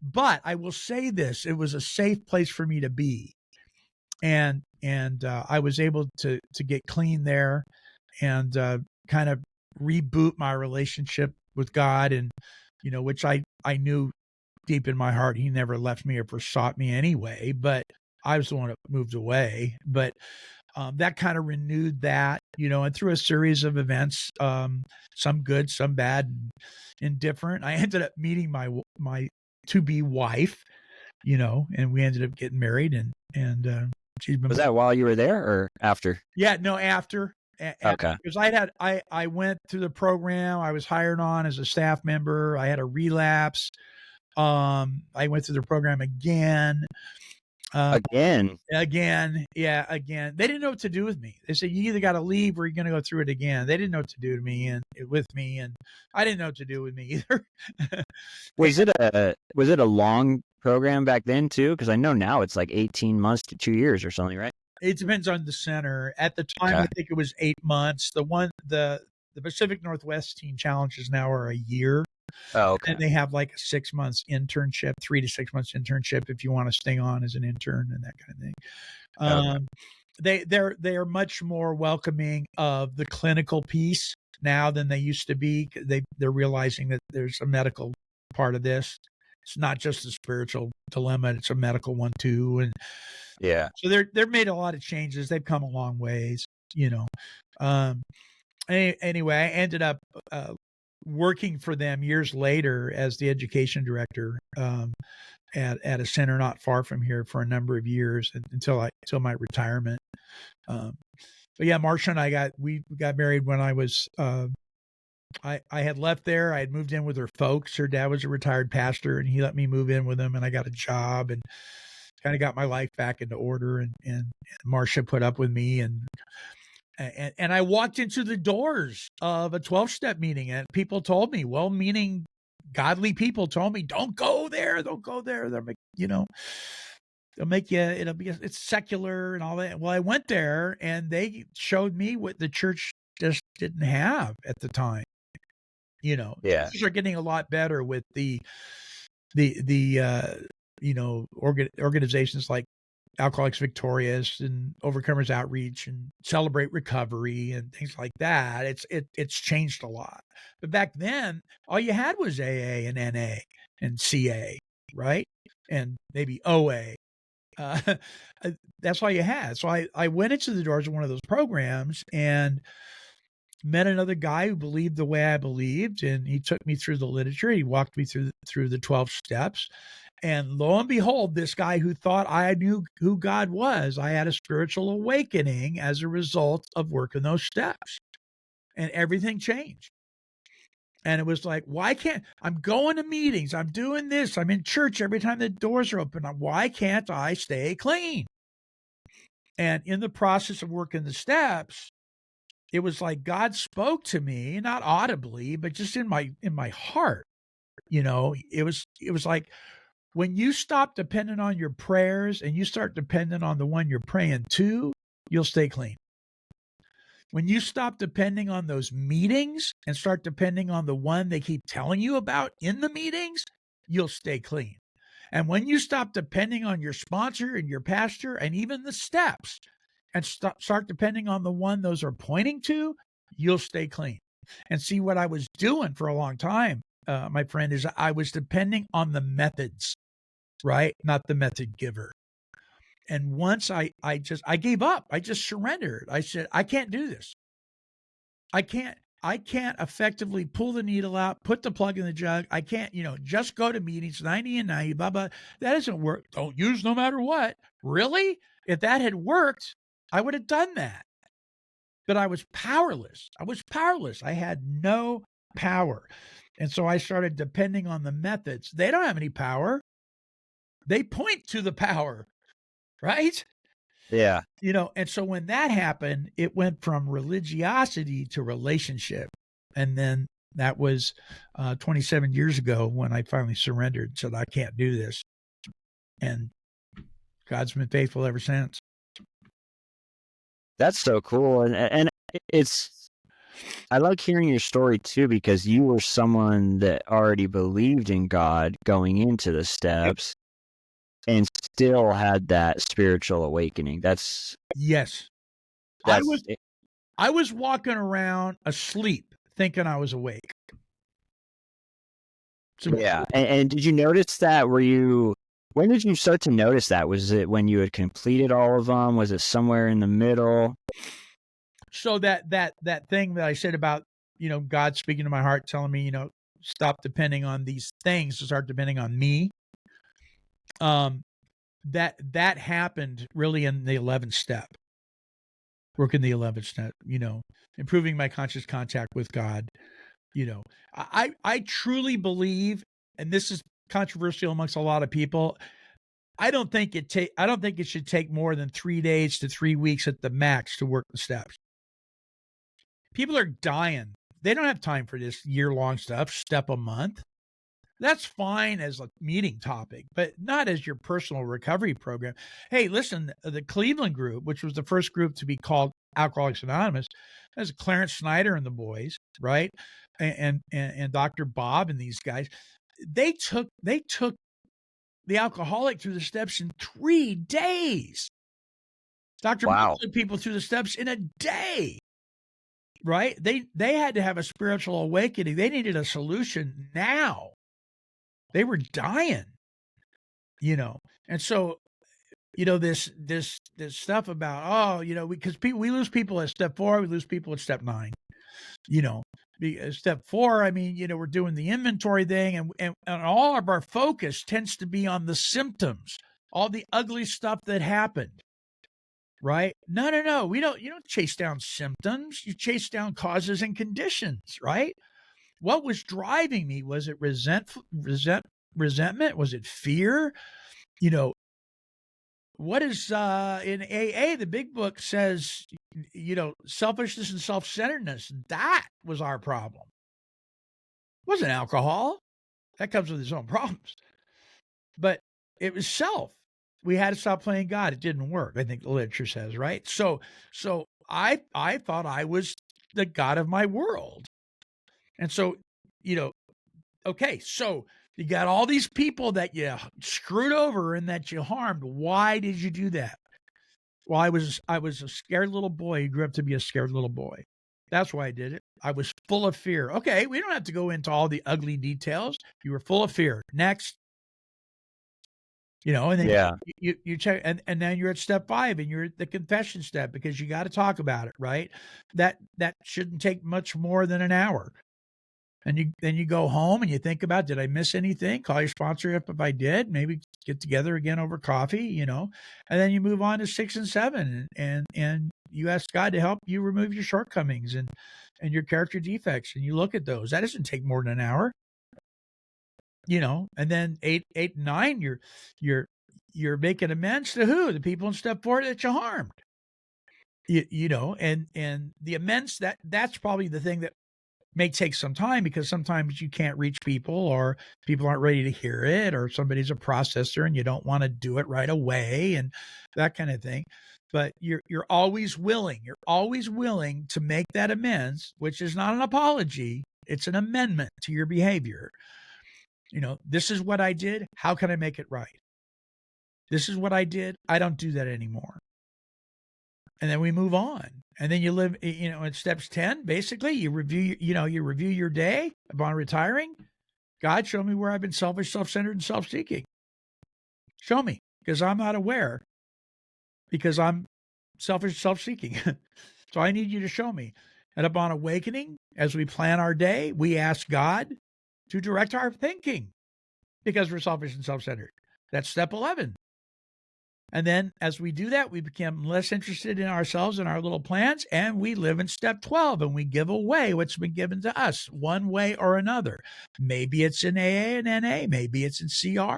But I will say this, it was a safe place for me to be. And I was able to get clean there and kind of reboot my relationship with God, and which I knew deep in my heart he never left me or forsought me anyway, but I was the one that moved away. But that kind of renewed that, and through a series of events, some good, some bad, and indifferent, I ended up meeting my to-be wife, and we ended up getting married, and she's been. Was that while you were there or after? Yeah, no, after. Okay. Because I went through the program. I was hired on as a staff member. I had a relapse. I went through the program again. Again. Yeah, again. They didn't know what to do with me. They said, "You either got to leave or you're going to go through it again." They didn't know what to do to me and with me, and I didn't know what to do with me either. Was it a long program back then too? Because I know now it's like 18 months to 2 years or something, right? It depends on the center. At the time, Okay. I think it was 8 months. The Pacific Northwest Teen Challenges now are a year. Oh, okay. And they have like a 6 months internship, 3 to 6 months internship if you want to stay on as an intern and that kind of thing. Okay. They're much more welcoming of the clinical piece now than they used to be. They're realizing that there's a medical part of this. It's not just a spiritual dilemma; it's a medical one too. And Yeah. so they're made a lot of changes. They've come a long ways, Anyway, I ended up working for them years later as the education director at a center not far from here for a number of years until my retirement. But yeah, Marsha and I we got married when I was I had left there. I had moved in with her folks. Her dad was a retired pastor, and he let me move in with him, and I got a job and kind of got my life back into order. And Marsha put up with me, and I walked into the doors of a 12-step meeting, and people told me, well-meaning, godly people told me, don't go there. They're it's secular and all that. Well, I went there and they showed me what the church just didn't have at the time. Yeah. Things are getting a lot better with the organizations like Alcoholics Victorious and Overcomers Outreach and Celebrate Recovery and things like that. It's changed a lot. But back then, all you had was AA and NA and CA, right? And maybe OA. That's all you had. So I went into the doors of one of those programs and met another guy who believed the way I believed, and he took me through the literature. He walked me through the 12 steps. And lo and behold, this guy who thought I knew who God was, I had a spiritual awakening as a result of working those steps. And everything changed. And it was like, why can't I'm going to meetings? I'm doing this. I'm in church every time the doors are open. Why can't I stay clean? And in the process of working the steps, it was like God spoke to me, not audibly, but just in my heart. It was like when you stop depending on your prayers and you start depending on the one you're praying to, you'll stay clean. When you stop depending on those meetings and start depending on the one they keep telling you about in the meetings, you'll stay clean. And when you stop depending on your sponsor and your pastor and even the steps and start depending on the one those are pointing to, you'll stay clean. And see, what I was doing for a long time, my friend, is I was depending on the methods, right? Not the method giver. And once I gave up. I just surrendered. I said, I can't do this. I can't effectively pull the needle out, put the plug in the jug. I can't, just go to meetings, 90 and 90, blah, blah. That doesn't work. Don't use no matter what. Really? If that had worked, I would have done that. But I was powerless. I had no power. And so I started depending on the methods. They don't have any power. They point to the power. Right? Yeah. And so when that happened, it went from religiosity to relationship. And then that was 27 years ago when I finally surrendered and said, I can't do this. And God's been faithful ever since. That's so cool. And I like hearing your story too, because you were someone that already believed in God going into the steps. And still had that spiritual awakening. Yes. I was walking around asleep thinking I was awake. Yeah. And did you notice that? When did you start to notice that? Was it when you had completed all of them? Was it somewhere in the middle? So that thing that I said about, God speaking to my heart, telling me, stop depending on these things to start depending on me. That happened really in the 11th step, working the 11th step, improving my conscious contact with God. I truly believe, and this is controversial amongst a lot of people, I don't think it should take more than 3 days to 3 weeks at the max to work the steps. People are dying. They don't have time for this year-long stuff, step a month. That's fine as a meeting topic, but not as your personal recovery program. Hey, listen, the Cleveland group, which was the first group to be called Alcoholics Anonymous, has Clarence Snyder and the boys, right? And Dr. Bob and these guys. They took the alcoholic through the steps in 3 days. Dr. Bob took people through the steps in a day. Right? They had to have a spiritual awakening. They needed a solution now. They were dying, and so, this stuff about, because we lose people at step 4, we lose people at step 9, step 4, we're doing the inventory thing and all of our focus tends to be on the symptoms, all the ugly stuff that happened. Right? No. You don't chase down symptoms. You chase down causes and conditions, right? What was driving me? Was it resentment? Was it fear? What is in AA, the big book says, selfishness and self-centeredness. That was our problem. It wasn't alcohol. That comes with its own problems. But it was self. we had to stop playing God. It didn't work. I think the literature says, right? So I thought I was the God of my world. And so, okay, so you got all these people that you screwed over and that you harmed. Why did you do that? Well, I was a scared little boy who grew up to be a scared little boy. That's why I did it. I was full of fear. Okay, we don't have to go into all the ugly details. You were full of fear. Next, and then Yeah. you check, and then you're at step 5, and you're at the confession step because you got to talk about it, right? That shouldn't take much more than an hour. And then you go home and you think about, did I miss anything? Call your sponsor if I did. Maybe get together again over coffee, and then you move on to 6 and 7, and you ask God to help you remove your shortcomings and your character defects, and you look at those. That doesn't take more than an hour, And then 8 and 9, you're making amends to who? The people in step 4 that you harmed. And the amends, that's probably the thing that may take some time, because sometimes you can't reach people, or people aren't ready to hear it, or somebody's a processor and you don't want to do it right away, and that kind of thing. But you're always willing. You're always willing to make that amends, which is not an apology. It's an amendment to your behavior. This is what I did. How can I make it right? This is what I did. I don't do that anymore. And then we move on. And then you live, in steps 10, basically you review your day upon retiring. God, show me where I've been selfish, self-centered, and self-seeking. Show me, because I'm not aware, because I'm selfish, self-seeking. So I need you to show me. And upon awakening, as we plan our day, we ask God to direct our thinking, because we're selfish and self-centered. That's step 11. And then as we do that, we become less interested in ourselves and our little plans, and we live in step 12, and we give away what's been given to us one way or another. Maybe it's in AA and NA, maybe it's in CR,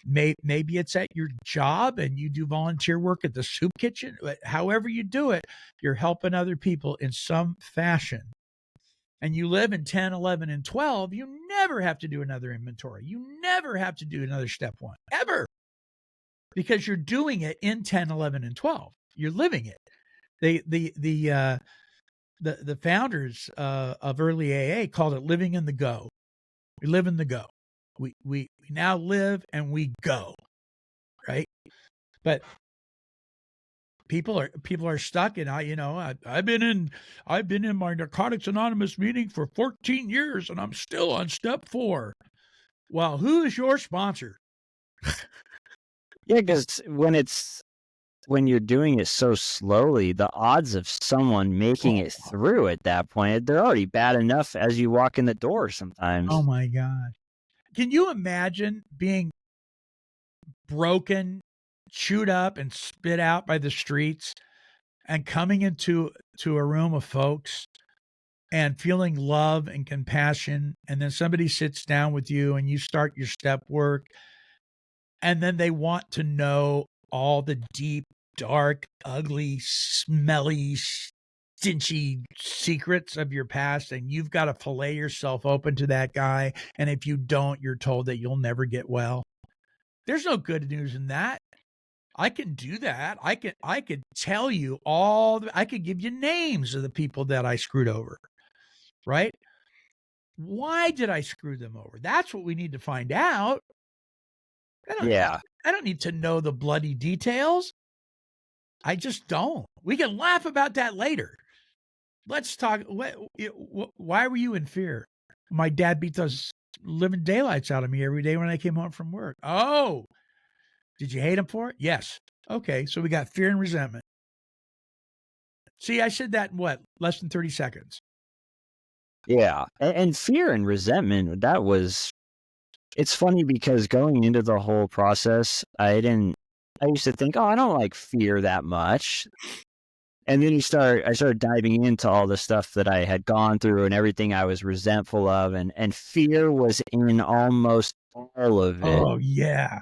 maybe it's at your job and you do volunteer work at the soup kitchen. However you do it, you're helping other people in some fashion. And you live in 10, 11, and 12, you never have to do another inventory. You never have to do another step 1, ever. Because you're doing it in 10, 11, and 12. You're living it. The founders of early AA called it living in the go. We live in the go. We now live and we go, right? But people are stuck, and I've been in my Narcotics Anonymous meeting for 14 years, and I'm still on step 4. Well, who is your sponsor? Yeah, because when you're doing it so slowly, the odds of someone making it through at that point, they're already bad enough as you walk in the door sometimes. Oh my God. Can you imagine being broken, chewed up, and spit out by the streets, and coming into a room of folks and feeling love and compassion, and then somebody sits down with you and you start your step work, and then they want to know all the deep, dark, ugly, smelly, stinchy secrets of your past, and you've got to fillet yourself open to that guy. And if you don't, you're told that you'll never get well. There's no good news in that. I can do that. I could tell you I could give you names of the people that I screwed over, right? Why did I screw them over? That's what we need to find out. I don't need to know the bloody details. I just don't. We can laugh about that later. Let's talk. Why were you in fear? My dad beat those living daylights out of me every day when I came home from work. Oh, did you hate him for it? Yes. Okay, so we got fear and resentment. See, I said that in less than 30 seconds. Yeah, and fear and resentment, it's funny because going into the whole process, I used to think, oh, I don't like fear that much. And then I started diving into all the stuff that I had gone through and everything I was resentful of, and fear was in almost all of it. Oh yeah.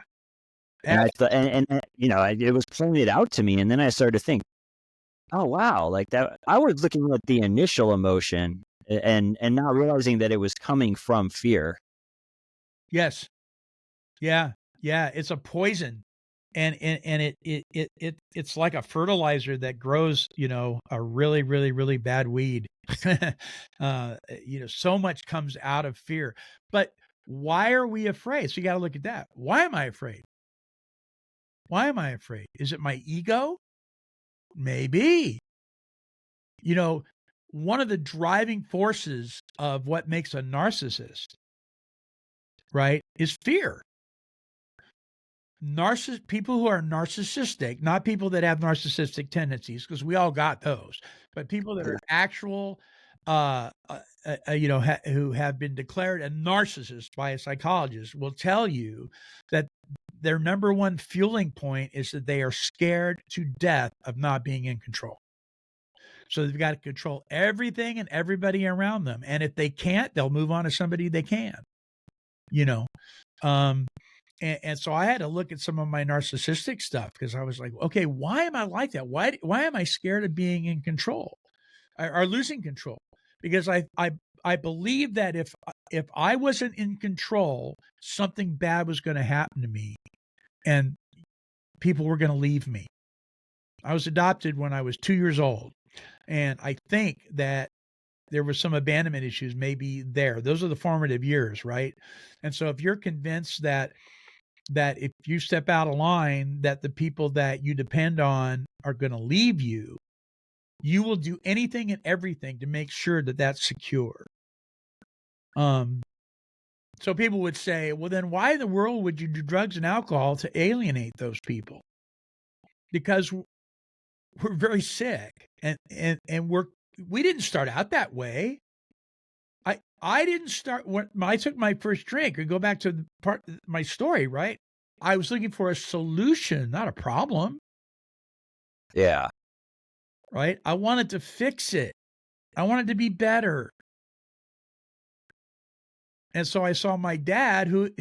And I thought, and it was pointed out to me, and then I started to think, oh wow, like that. I was looking at the initial emotion and not realizing that it was coming from fear. Yes. Yeah. Yeah. It's a poison. it's like a fertilizer that grows, a really, really, really bad weed. So much comes out of fear. But why are we afraid? So you got to look at that. Why am I afraid? Why am I afraid? Is it my ego? Maybe. One of the driving forces of what makes a narcissist, right, is fear. People who are narcissistic, not people that have narcissistic tendencies, because we all got those, but people that are actual, who have been declared a narcissist by a psychologist will tell you that their number one fueling point is that they are scared to death of not being in control. So they've got to control everything and everybody around them. And if they can't, they'll move on to somebody they can, And so I had to look at some of my narcissistic stuff because I was like, okay, why am I like that? Why am I scared of being in control or losing control? Because I believe that if I wasn't in control, something bad was going to happen to me and people were going to leave me. I was adopted when I was 2 years old. And I think that there was some abandonment issues maybe there. Those are the formative years, right? And so if you're convinced that if you step out of line, that the people that you depend on are going to leave you, you will do anything and everything to make sure that that's secure. So people would say, well, then why in the world would you do drugs and alcohol to alienate those people? Because we're very sick and we didn't start out that way. I didn't start when I took my first drink, or go back to the part of my story, right? I was looking for a solution, not a problem. Yeah. Right? I wanted to fix it. I wanted to be better. And so I saw my dad, who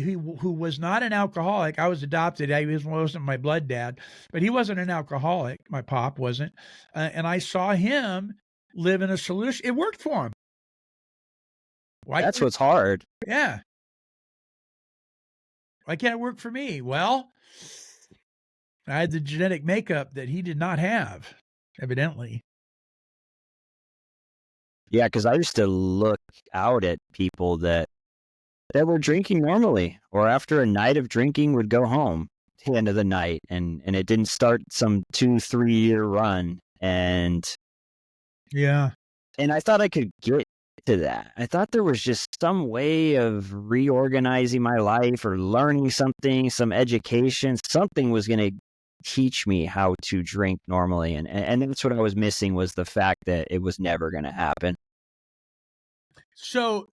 was not an alcoholic. I was adopted. He wasn't my blood dad, but he wasn't an alcoholic. My pop wasn't. And I saw him live in a solution. It worked for him. That's what's hard. Yeah. Why can't it work for me? Well, I had the genetic makeup that he did not have, evidently. Yeah, because I used to look out at people that were drinking normally, or after a night of drinking would go home at the end of the night, and it didn't start some 2-3 year run. And yeah, and I thought I could get to that. I thought there was just some way of reorganizing my life or learning something, some education, something was going to teach me how to drink normally. And that's what I was missing, was the fact that it was never going to happen. So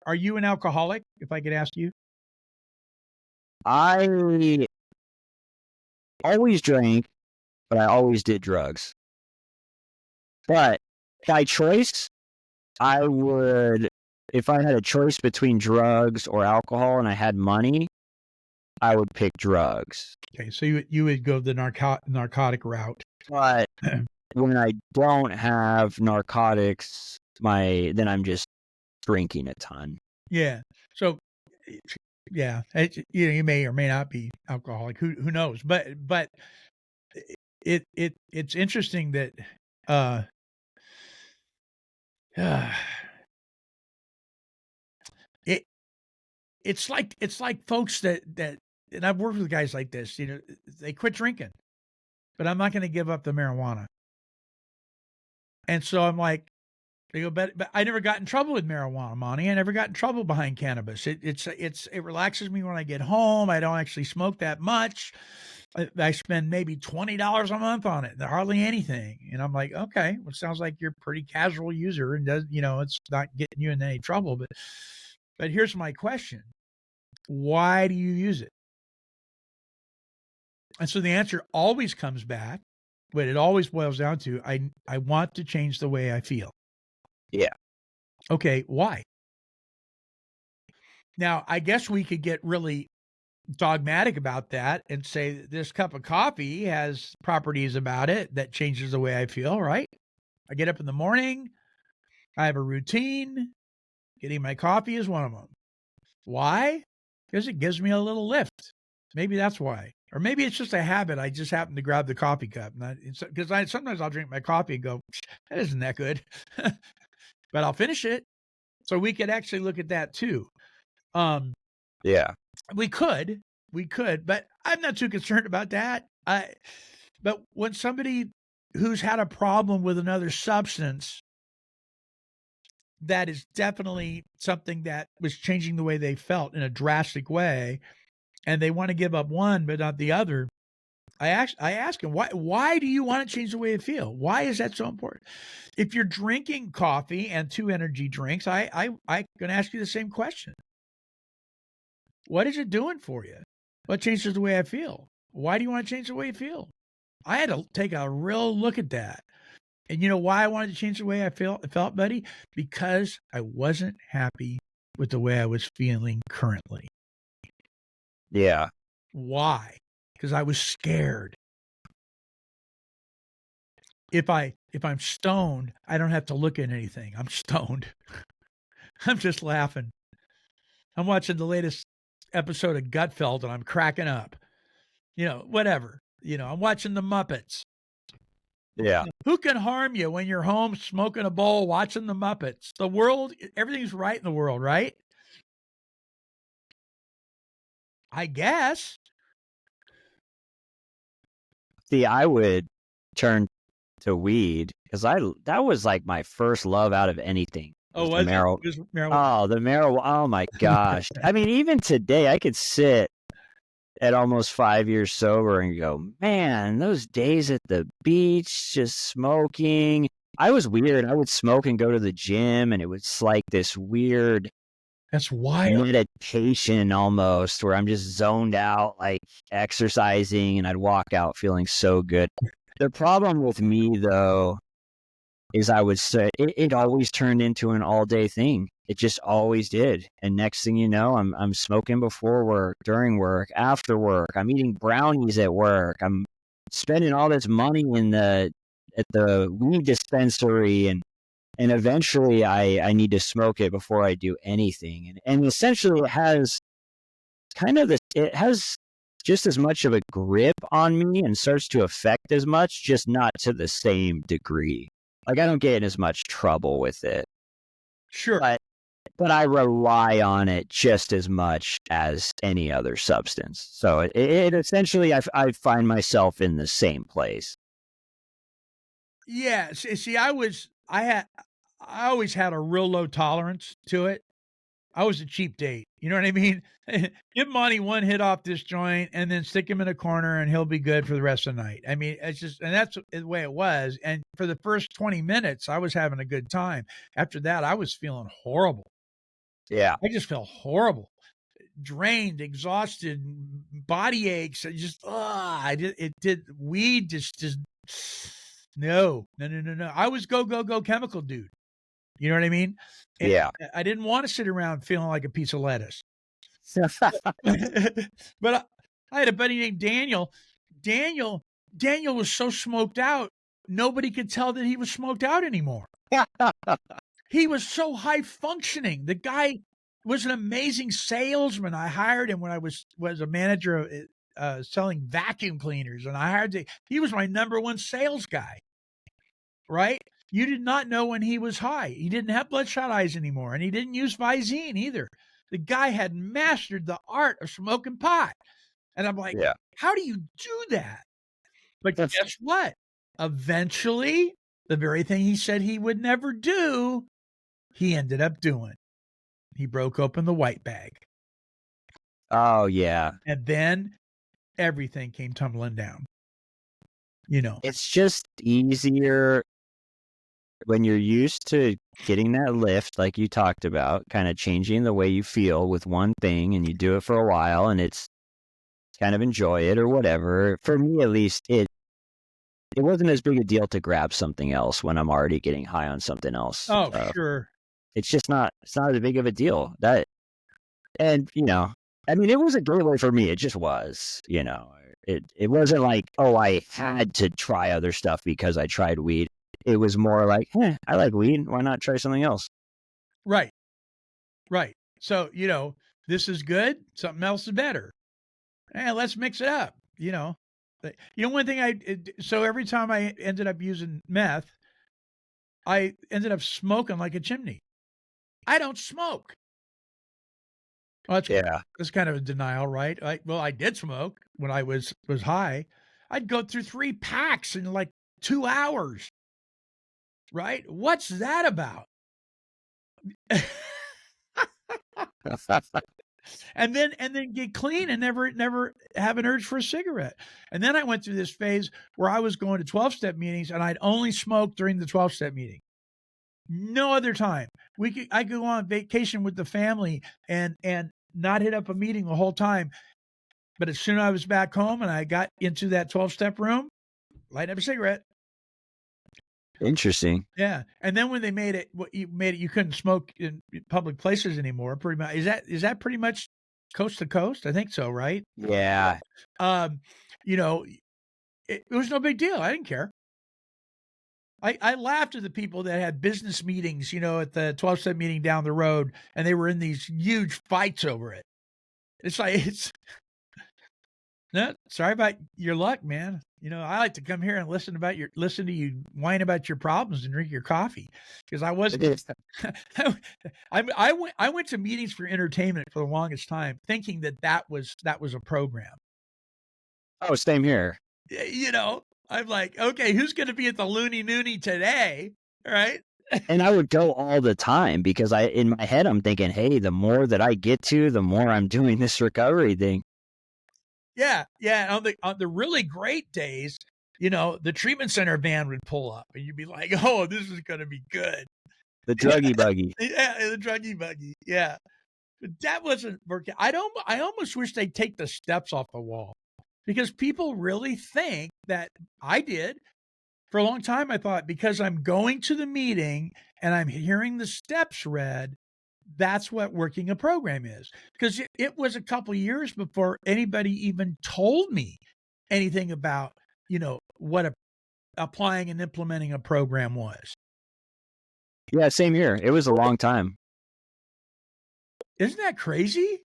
are you an alcoholic, if I could ask you? I always drank, but I always did drugs. But by choice, I would, if I had a choice between drugs or alcohol and I had money, I would pick drugs. Okay, so you would go the narcotic route. But when I don't have narcotics, then I'm just drinking a ton. Yeah. So, yeah, you may or may not be alcoholic. Who knows? But it's interesting that it's like folks that and I've worked with guys like this. They quit drinking, but I'm not going to give up the marijuana. And so I'm like, they go, but I never got in trouble with marijuana, Monty. I never got in trouble behind cannabis. It relaxes me when I get home. I don't actually smoke that much. I spend maybe $20 a month on it, hardly anything. And I'm like, okay, well, it sounds like you're a pretty casual user and it's not getting you in any trouble. But here's my question. Why do you use it? And so the answer always comes back, but it always boils down to, I want to change the way I feel. Yeah. Okay, why? Now, I guess we could get really dogmatic about that and say that this cup of coffee has properties about it that changes the way I feel, right? I get up in the morning, I have a routine, getting my coffee is one of them. Why? Because it gives me a little lift. Maybe that's why. Or maybe it's just a habit. I just happen to grab the coffee cup. Because sometimes I'll drink my coffee and go, that isn't that good. But I'll finish it. So we could actually look at that too. Yeah. We could, but I'm not too concerned about that. But when somebody who's had a problem with another substance, that is definitely something that was changing the way they felt in a drastic way, and they want to give up one but not the other. I ask him, why do you want to change the way you feel? Why is that so important? If you're drinking coffee and 2 energy drinks, I'm going to ask you the same question. What is it doing for you? What changes the way I feel? Why do you want to change the way you feel? I had to take a real look at that. And you know why I wanted to change the way I felt, buddy? Because I wasn't happy with the way I was feeling currently. Yeah. Why? Because I was scared. If I'm stoned, I don't have to look at anything. I'm stoned. I'm just laughing. I'm watching the latest episode of Gutfeld and I'm cracking up. Whatever. I'm watching the Muppets. Yeah. Who can harm you when you're home smoking a bowl, watching the Muppets? The world, everything's right in the world, right? I guess. See, I would turn to weed because that was like my first love out of anything. Oh, was the was it? Marijuana. Oh, the marijuana. Oh my gosh. I mean, even today I could sit at almost 5 years sober and go, man, those days at the beach, just smoking. I was weird. I would smoke and go to the gym, and it was like this weird That's wild. meditation almost, where I'm just zoned out, like exercising, and I'd walk out feeling so good. The problem with me, though, is I would say it always turned into an all-day thing. It just always did. And next thing you know, I'm smoking before work, during work, after work. I'm eating brownies at work. I'm spending all this money at the weed dispensary, and eventually I need to smoke it before I do anything. And essentially it has just as much of a grip on me and starts to affect as much, just not to the same degree. Like I don't get in as much trouble with it. Sure. But I rely on it just as much as any other substance. So it essentially, I find myself in the same place. Yeah. See, I always had a real low tolerance to it. I was a cheap date. You know what I mean? Give Monty one hit off this joint and then stick him in a corner and he'll be good for the rest of the night. I mean, and that's the way it was. And for the first 20 minutes, I was having a good time. After that, I was feeling horrible. Yeah. I just felt horrible, drained, exhausted, body aches. Weed just, no. I was go chemical dude. You know what I mean? And yeah. I didn't want to sit around feeling like a piece of lettuce. But I had a buddy named Daniel. Daniel was so smoked out, nobody could tell that he was smoked out anymore. He was so high functioning. The guy was an amazing salesman. I hired him when I was a manager of selling vacuum cleaners, and he was my number one sales guy. Right? You did not know when he was high. He didn't have bloodshot eyes anymore, and he didn't use Visine either. The guy had mastered the art of smoking pot. And I'm like, yeah. How do you do that? But guess what? Eventually, the very thing he said he would never do, he ended up doing. He broke open the white bag. Oh, yeah. And then everything came tumbling down. It's just easier when you're used to getting that lift, like you talked about, kind of changing the way you feel with one thing, and you do it for a while, and it's kind of enjoy it or whatever. For me, at least, it wasn't as big a deal to grab something else when I'm already getting high on something else. Oh, sure. It's just not as big of a deal. And I mean, it was a gateway for me. It just was, it wasn't like, oh, I had to try other stuff because I tried weed. It was more like, I like weed. Why not try something else? Right. So, this is good. Something else is better. Hey, let's mix it up, one thing so every time I ended up using meth, I ended up smoking like a chimney. I don't smoke. Well, Yeah. that's kind of a denial, right? I did smoke when I was high. I'd go through 3 packs in, like, 2 hours, right? What's that about? And then get clean and never have an urge for a cigarette. And then I went through this phase where I was going to 12-step meetings, and I'd only smoke during the 12-step meeting. No other time. I could go on vacation with the family and not hit up a meeting the whole time. But as soon as I was back home and I got into that 12-step room, light up a cigarette. Interesting. Yeah. And then when they made it, you couldn't smoke in public places anymore. Pretty much. Is that pretty much coast to coast? I think so, right? Yeah. Um, you know, it was no big deal. I didn't care. I laughed at the people that had business meetings, at the 12-step meeting down the road, and they were in these huge fights over it. It's no, sorry about your luck, man. I like to come here and listen to you whine about your problems and drink your coffee, because I wasn't. I went to meetings for entertainment for the longest time, thinking that was a program. Oh, same here. I'm like, okay, who's going to be at the Looney Nooney today, right? And I would go all the time because in my head, I'm thinking, hey, the more that I get to, the more I'm doing this recovery thing. Yeah, yeah. On the really great days, the treatment center van would pull up, and you'd be like, "Oh, this is going to be good." The druggy buggy. Yeah, the druggy buggy. Yeah, but that wasn't working. I almost wish they'd take the steps off the wall, because people really think that I did. For a long time, I thought because I'm going to the meeting and I'm hearing the steps read, that's what working a program is. Because it was a couple years before anybody even told me anything about, what applying and implementing a program was. Yeah, same here. It was a long time. Isn't that crazy?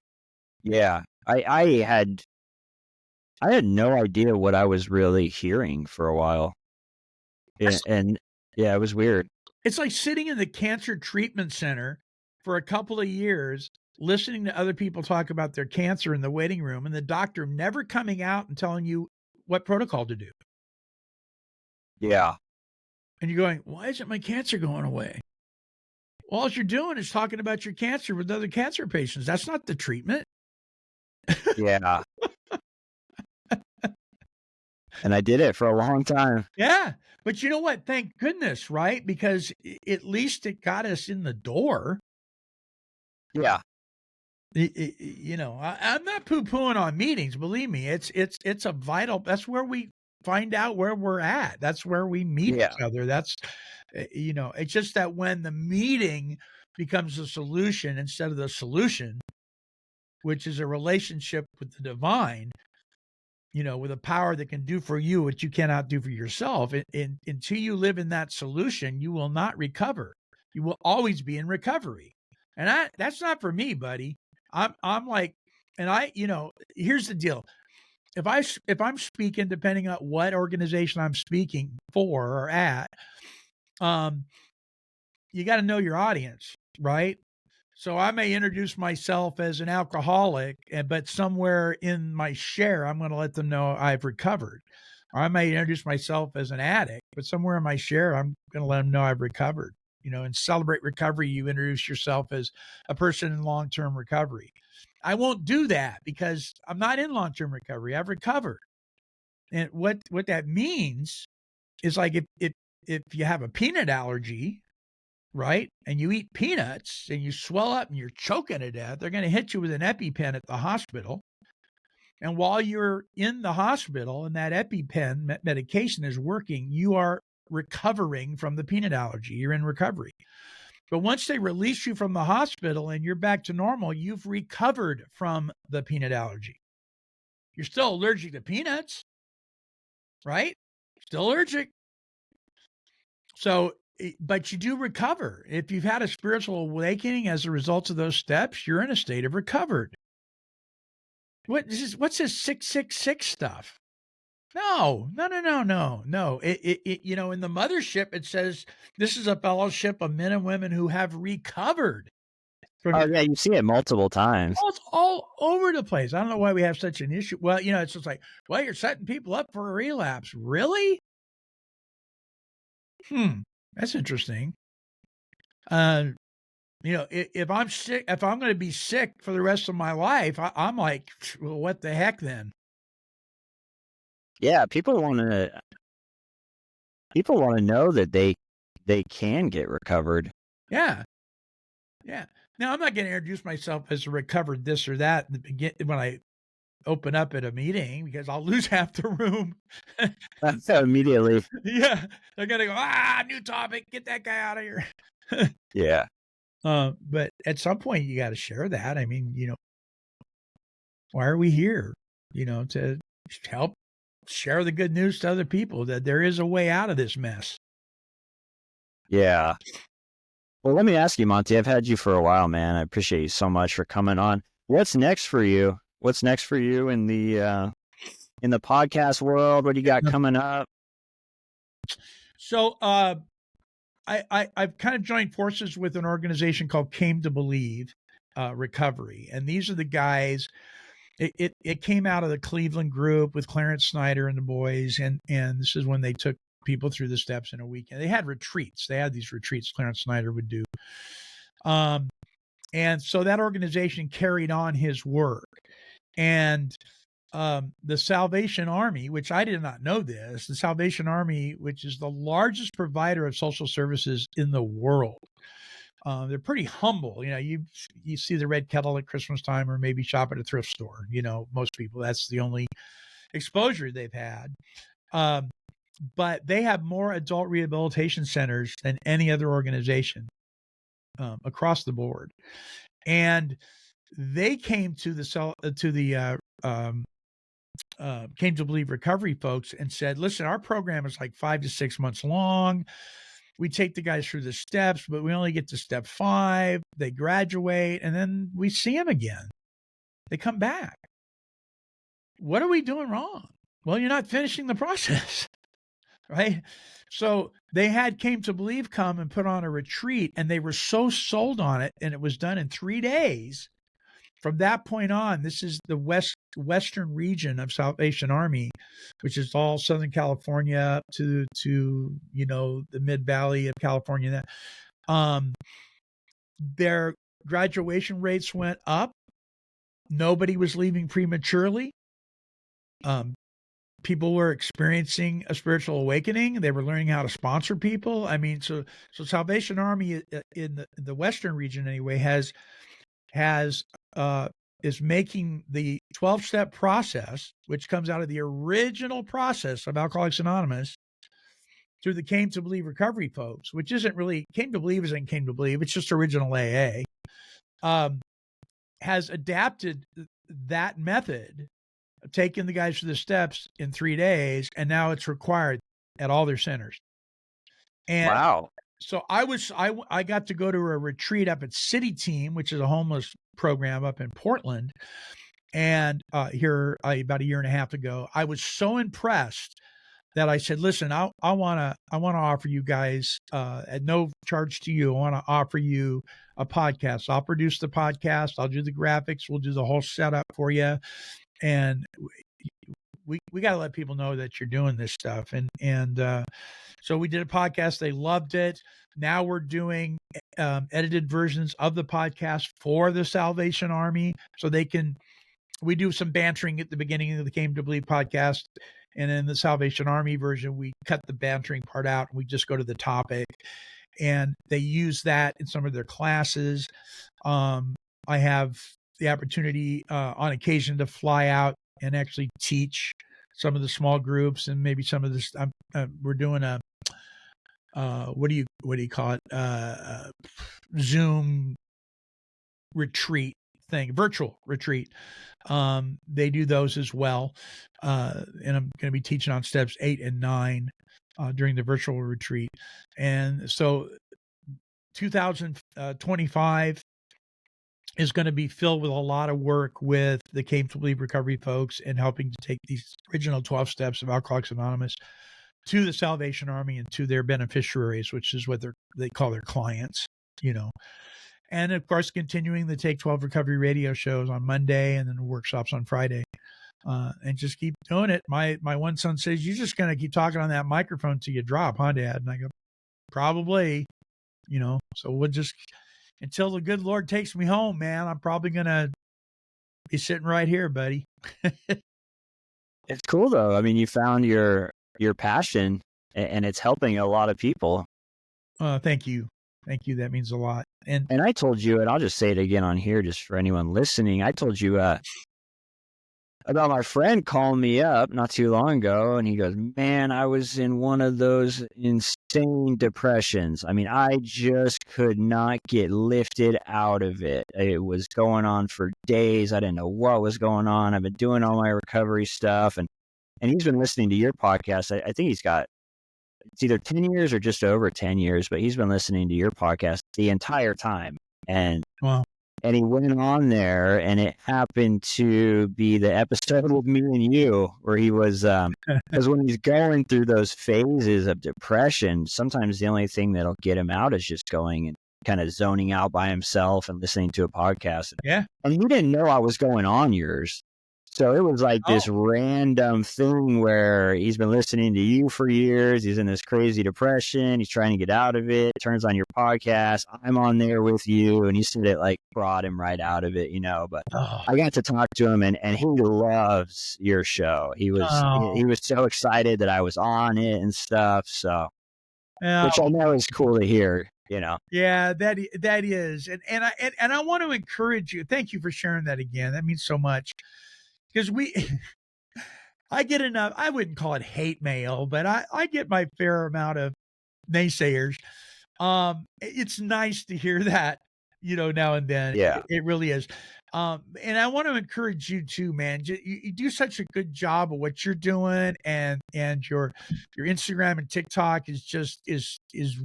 Yeah. I had no idea what I was really hearing for a while. And yeah, it was weird. It's like sitting in the cancer treatment center for a couple of years, listening to other people talk about their cancer in the waiting room, and the doctor never coming out and telling you what protocol to do. Yeah. And you're going, why isn't my cancer going away? Well, all you're doing is talking about your cancer with other cancer patients. That's not the treatment. Yeah. And I did it for a long time. Yeah. But you know what? Thank goodness, right? Because at least it got us in the door. Yeah. I'm not poo-pooing on meetings. Believe me, it's a vital. That's where we find out where we're at. That's where we meet Yeah. each other. That's, it's just that when the meeting becomes the solution instead of the solution, which is a relationship with the divine, with a power that can do for you what you cannot do for yourself. Until you live in that solution, you will not recover. You will always be in recovery, and that's not for me, buddy. I'm like, and here's the deal. If I'm speaking, depending on what organization I'm speaking for or at, you got to know your audience, right? So I may introduce myself as an alcoholic, but somewhere in my share, I'm going to let them know I've recovered. Or I may introduce myself as an addict, but somewhere in my share, I'm going to let them know I've recovered. In Celebrate Recovery, you introduce yourself as a person in long-term recovery. I won't do that because I'm not in long-term recovery. I've recovered. And what that means is, like, if you have a peanut allergy, right, and you eat peanuts and you swell up and you're choking to death, they're going to hit you with an EpiPen at the hospital. And while you're in the hospital and that EpiPen medication is working, you are recovering from the peanut allergy. You're in recovery. But once they release you from the hospital and you're back to normal, you've recovered from the peanut allergy. You're still allergic to peanuts, right? Still allergic. So, but you do recover. If you've had a spiritual awakening as a result of those steps, you're in a state of recovered. what's this 666 stuff? No. It in the mothership, it says this is a fellowship of men and women who have recovered from Oh, yeah, you see it multiple times. it's all over the place. I don't know why we have such an issue. Well, it's just like, well, you're setting people up for a relapse. Really? That's interesting. If I'm sick, if I'm going to be sick for the rest of my life, I'm like, well, what the heck then? Yeah, people want to know that they can get recovered. Yeah. Now, I'm not going to introduce myself as a recovered this or that when I open up at a meeting, because I'll lose half the room. So immediately. Yeah. They're going to go, new topic. Get that guy out of here. Yeah. But at some point you got to share that. I mean, why are we here? To help share the good news to other people that there is a way out of this mess. Yeah. Well, let me ask you, Monty, I've had you for a while, man. I appreciate you so much for coming on. What's next for you? What's next for you in the podcast world? What do you got coming up? So, I've kind of joined forces with an organization called Came to Believe Recovery. And these are the guys, it came out of the Cleveland group with Clarence Snyder and the boys. And this is when they took people through the steps in a weekend. They had retreats. They had these retreats Clarence Snyder would do. And so that organization carried on his work. And the Salvation Army, which I did not know this, the Salvation Army, which is the largest provider of social services in the world. They're pretty humble. You see the red kettle at Christmas time, or maybe shop at a thrift store. Most people, that's the only exposure they've had. But they have more adult rehabilitation centers than any other organization across the board. And they came to the Came to Believe Recovery folks and said, listen, our program is like 5 to 6 months long. We take the guys through the steps, but we only get to step 5. They graduate, and then we see them again. They come back. What are we doing wrong? Well, you're not finishing the process, right? So they had Came to Believe come and put on a retreat, and they were so sold on it, and it was done in 3 days. From that point on, this is the western region of Salvation Army, which is all Southern California up to the Mid Valley of California. Their graduation rates went up. Nobody was leaving prematurely. People were experiencing a spiritual awakening. They were learning how to sponsor people. I mean, so Salvation Army in the western region anyway is making the 12-step process, which comes out of the original process of Alcoholics Anonymous, through the Came to Believe Recovery folks, which isn't really Came to Believe, isn't Came to Believe. It's just original AA, has adapted that method of taking the guys through the steps in 3 days, and now it's required at all their centers. And wow. So I got to go to a retreat up at City Team, which is a homeless program up in Portland. And here about a year and a half ago, I was so impressed that I said, listen, I want to offer you guys at no charge to you. I want to offer you a podcast. I'll produce the podcast. I'll do the graphics. We'll do the whole setup for you. And we got to let people know that you're doing this stuff. And so we did a podcast. They loved it. Now we're doing edited versions of the podcast for the Salvation Army, so we do some bantering at the beginning of the Came to Believe podcast. And in the Salvation Army version, we cut the bantering part out and we just go to the topic. And they use that in some of their classes. I have the opportunity on occasion to fly out and actually teach some of the small groups, and maybe some of this. We're doing a what do you call it? Zoom retreat thing, virtual retreat. They do those as well, and I'm going to be teaching on steps 8 and 9 during the virtual retreat. And so 2025 is going to be filled with a lot of work with the Came to Believe recovery folks and helping to take these original 12 steps of Alcoholics Anonymous to the Salvation Army and to their beneficiaries, which is what they call their clients, you know. And of course, continuing the Take 12 recovery radio shows on Monday and then the workshops on Friday. And just keep doing it. My one son says, "You're just going to keep talking on that microphone till you drop, huh, Dad?" And I go, "Probably, you know, so we'll just, until the good Lord takes me home, man, I'm probably going to be sitting right here, buddy." It's cool though. I mean, you found your passion and it's helping a lot of people. Thank you. Thank you. That means a lot. And I told you, and I'll just say it again on here just for anyone listening. I told you about my friend calling me up not too long ago, and he goes, "Man, I was in one of those insane depressions. I mean, I just could not get lifted out of it. It was going on for days. I didn't know what was going on. I've been doing all my recovery stuff." And he's been listening to your podcast. I think he's got, it's either 10 years or just over 10 years, but he's been listening to your podcast the entire time. And Wow. And he went on there, and it happened to be the episode with me and you, where he was, because when he's going through those phases of depression, sometimes the only thing that'll get him out is just going and kind of zoning out by himself and listening to a podcast. Yeah. And he didn't know I was going on yours. So it was like this random thing where he's been listening to you for years. He's in this crazy depression. He's trying to get out of it. Turns on your podcast. I'm on there with you. And he said it like brought him right out of it, you know. But I got to talk to him, and he loves your show. He was so excited that I was on it and stuff. So, which I know is cool to hear, you know. Yeah, that is. And I want to encourage you. Thank you for sharing that again. That means so much. Because I get enough, I wouldn't call it hate mail, but I get my fair amount of naysayers. It's nice to hear that, you know, now and then. Yeah. It really is. And I want to encourage you too, man. You do such a good job of what you're doing, and your Instagram and TikTok is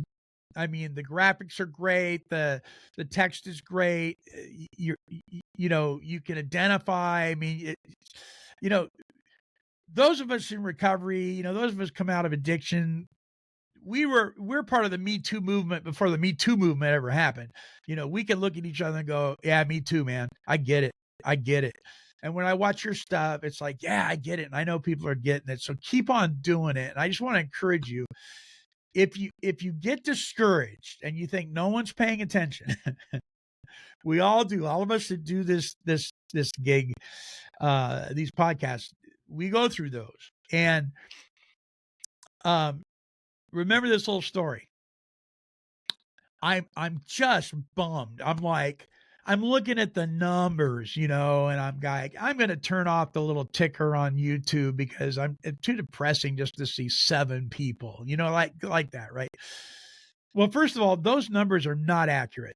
I mean, the graphics are great. The text is great. You know, you can identify. I mean, you know, those of us in recovery, you know, those of us come out of addiction, we're part of the Me Too movement before the Me Too movement ever happened. You know, we can look at each other and go, "Yeah, me too, man. I get it. I get it." And when I watch your stuff, it's like, "Yeah, I get it. And I know people are getting it." So keep on doing it. And I just want to encourage you. If you get discouraged and you think no one's paying attention, we all do. All of us that do this gig, these podcasts, we go through those. And remember this little story. I'm just bummed. I'm looking at the numbers, you know, and I'm going to turn off the little ticker on YouTube because it's too depressing just to see 7 people, you know, like that, right? Well, first of all, those numbers are not accurate.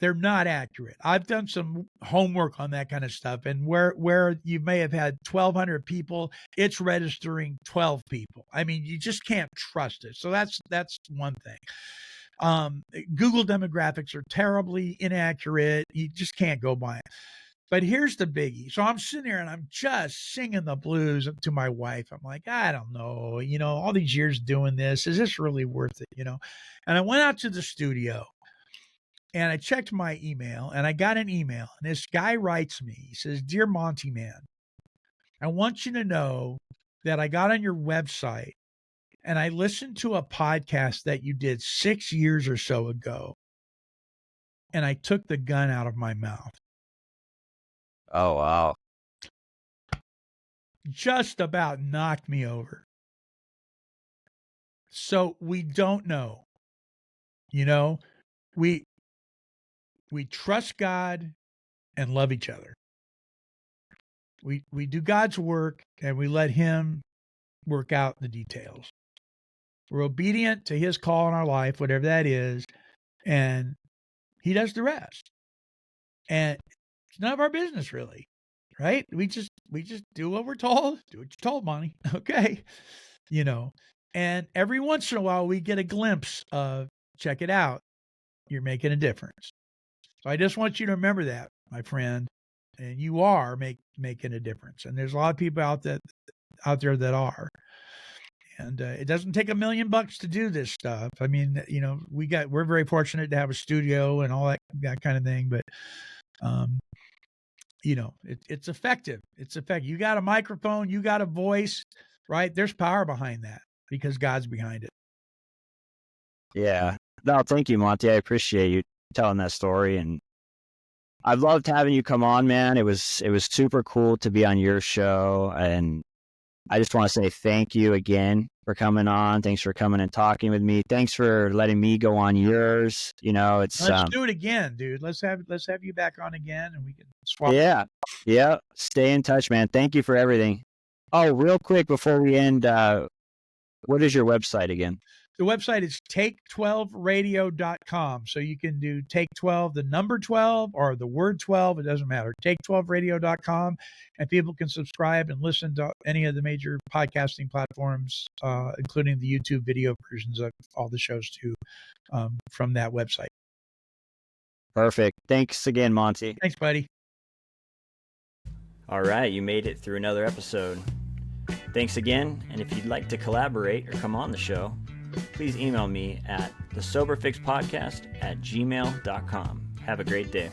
They're not accurate. I've done some homework on that kind of stuff, and where you may have had 1,200 people, it's registering 12 people. I mean, you just can't trust it. So that's one thing. Google demographics are terribly inaccurate. You just can't go by it. But here's the biggie. So I'm sitting there and I'm just singing the blues to my wife. I'm like, I don't know, you know, all these years doing this, is this really worth it? You know? And I went out to the studio and I checked my email, and I got an email, and this guy writes me. He says, "Dear Monty Man, I want you to know that I got on your website and I listened to a podcast that you did 6 years or so ago, and I took the gun out of my mouth." Oh, wow. Just about knocked me over. So we don't know. You know, we trust God and love each other. We do God's work, and we let him work out the details. We're obedient to his call in our life, whatever that is, and he does the rest. And it's none of our business, really, right? We just do what we're told. Do what you're told, Monty. Okay, you know. And every once in a while, we get a glimpse of, check it out, you're making a difference. So I just want you to remember that, my friend, and you are making a difference. And there's a lot of people out there that are. And it doesn't take $1 million to do this stuff. I mean, we're very fortunate to have a studio and all that kind of thing. But, it's effective. It's effective. You got a microphone, you got a voice, right? There's power behind that because God's behind it. Yeah. No, thank you, Monty. I appreciate you telling that story, and I've loved having you come on, man. It was super cool to be on your show, and I just want to say thank you again for coming on. Thanks for coming and talking with me. Thanks for letting me go on yours. Let's do it again, dude. Let's have you back on again, and we can swap. Yeah. Stay in touch, man. Thank you for everything. Oh, real quick before we end, what is your website again? The website is take12radio.com. So you can do take 12, the number 12, or the word 12. It doesn't matter. Take12radio.com. And people can subscribe and listen to any of the major podcasting platforms, including the YouTube video versions of all the shows too, from that website. Perfect. Thanks again, Monty. Thanks, buddy. All right. You made it through another episode. Thanks again. And if you'd like to collaborate or come on the show, please email me at thesoberfixpodcast@gmail.com. Have a great day.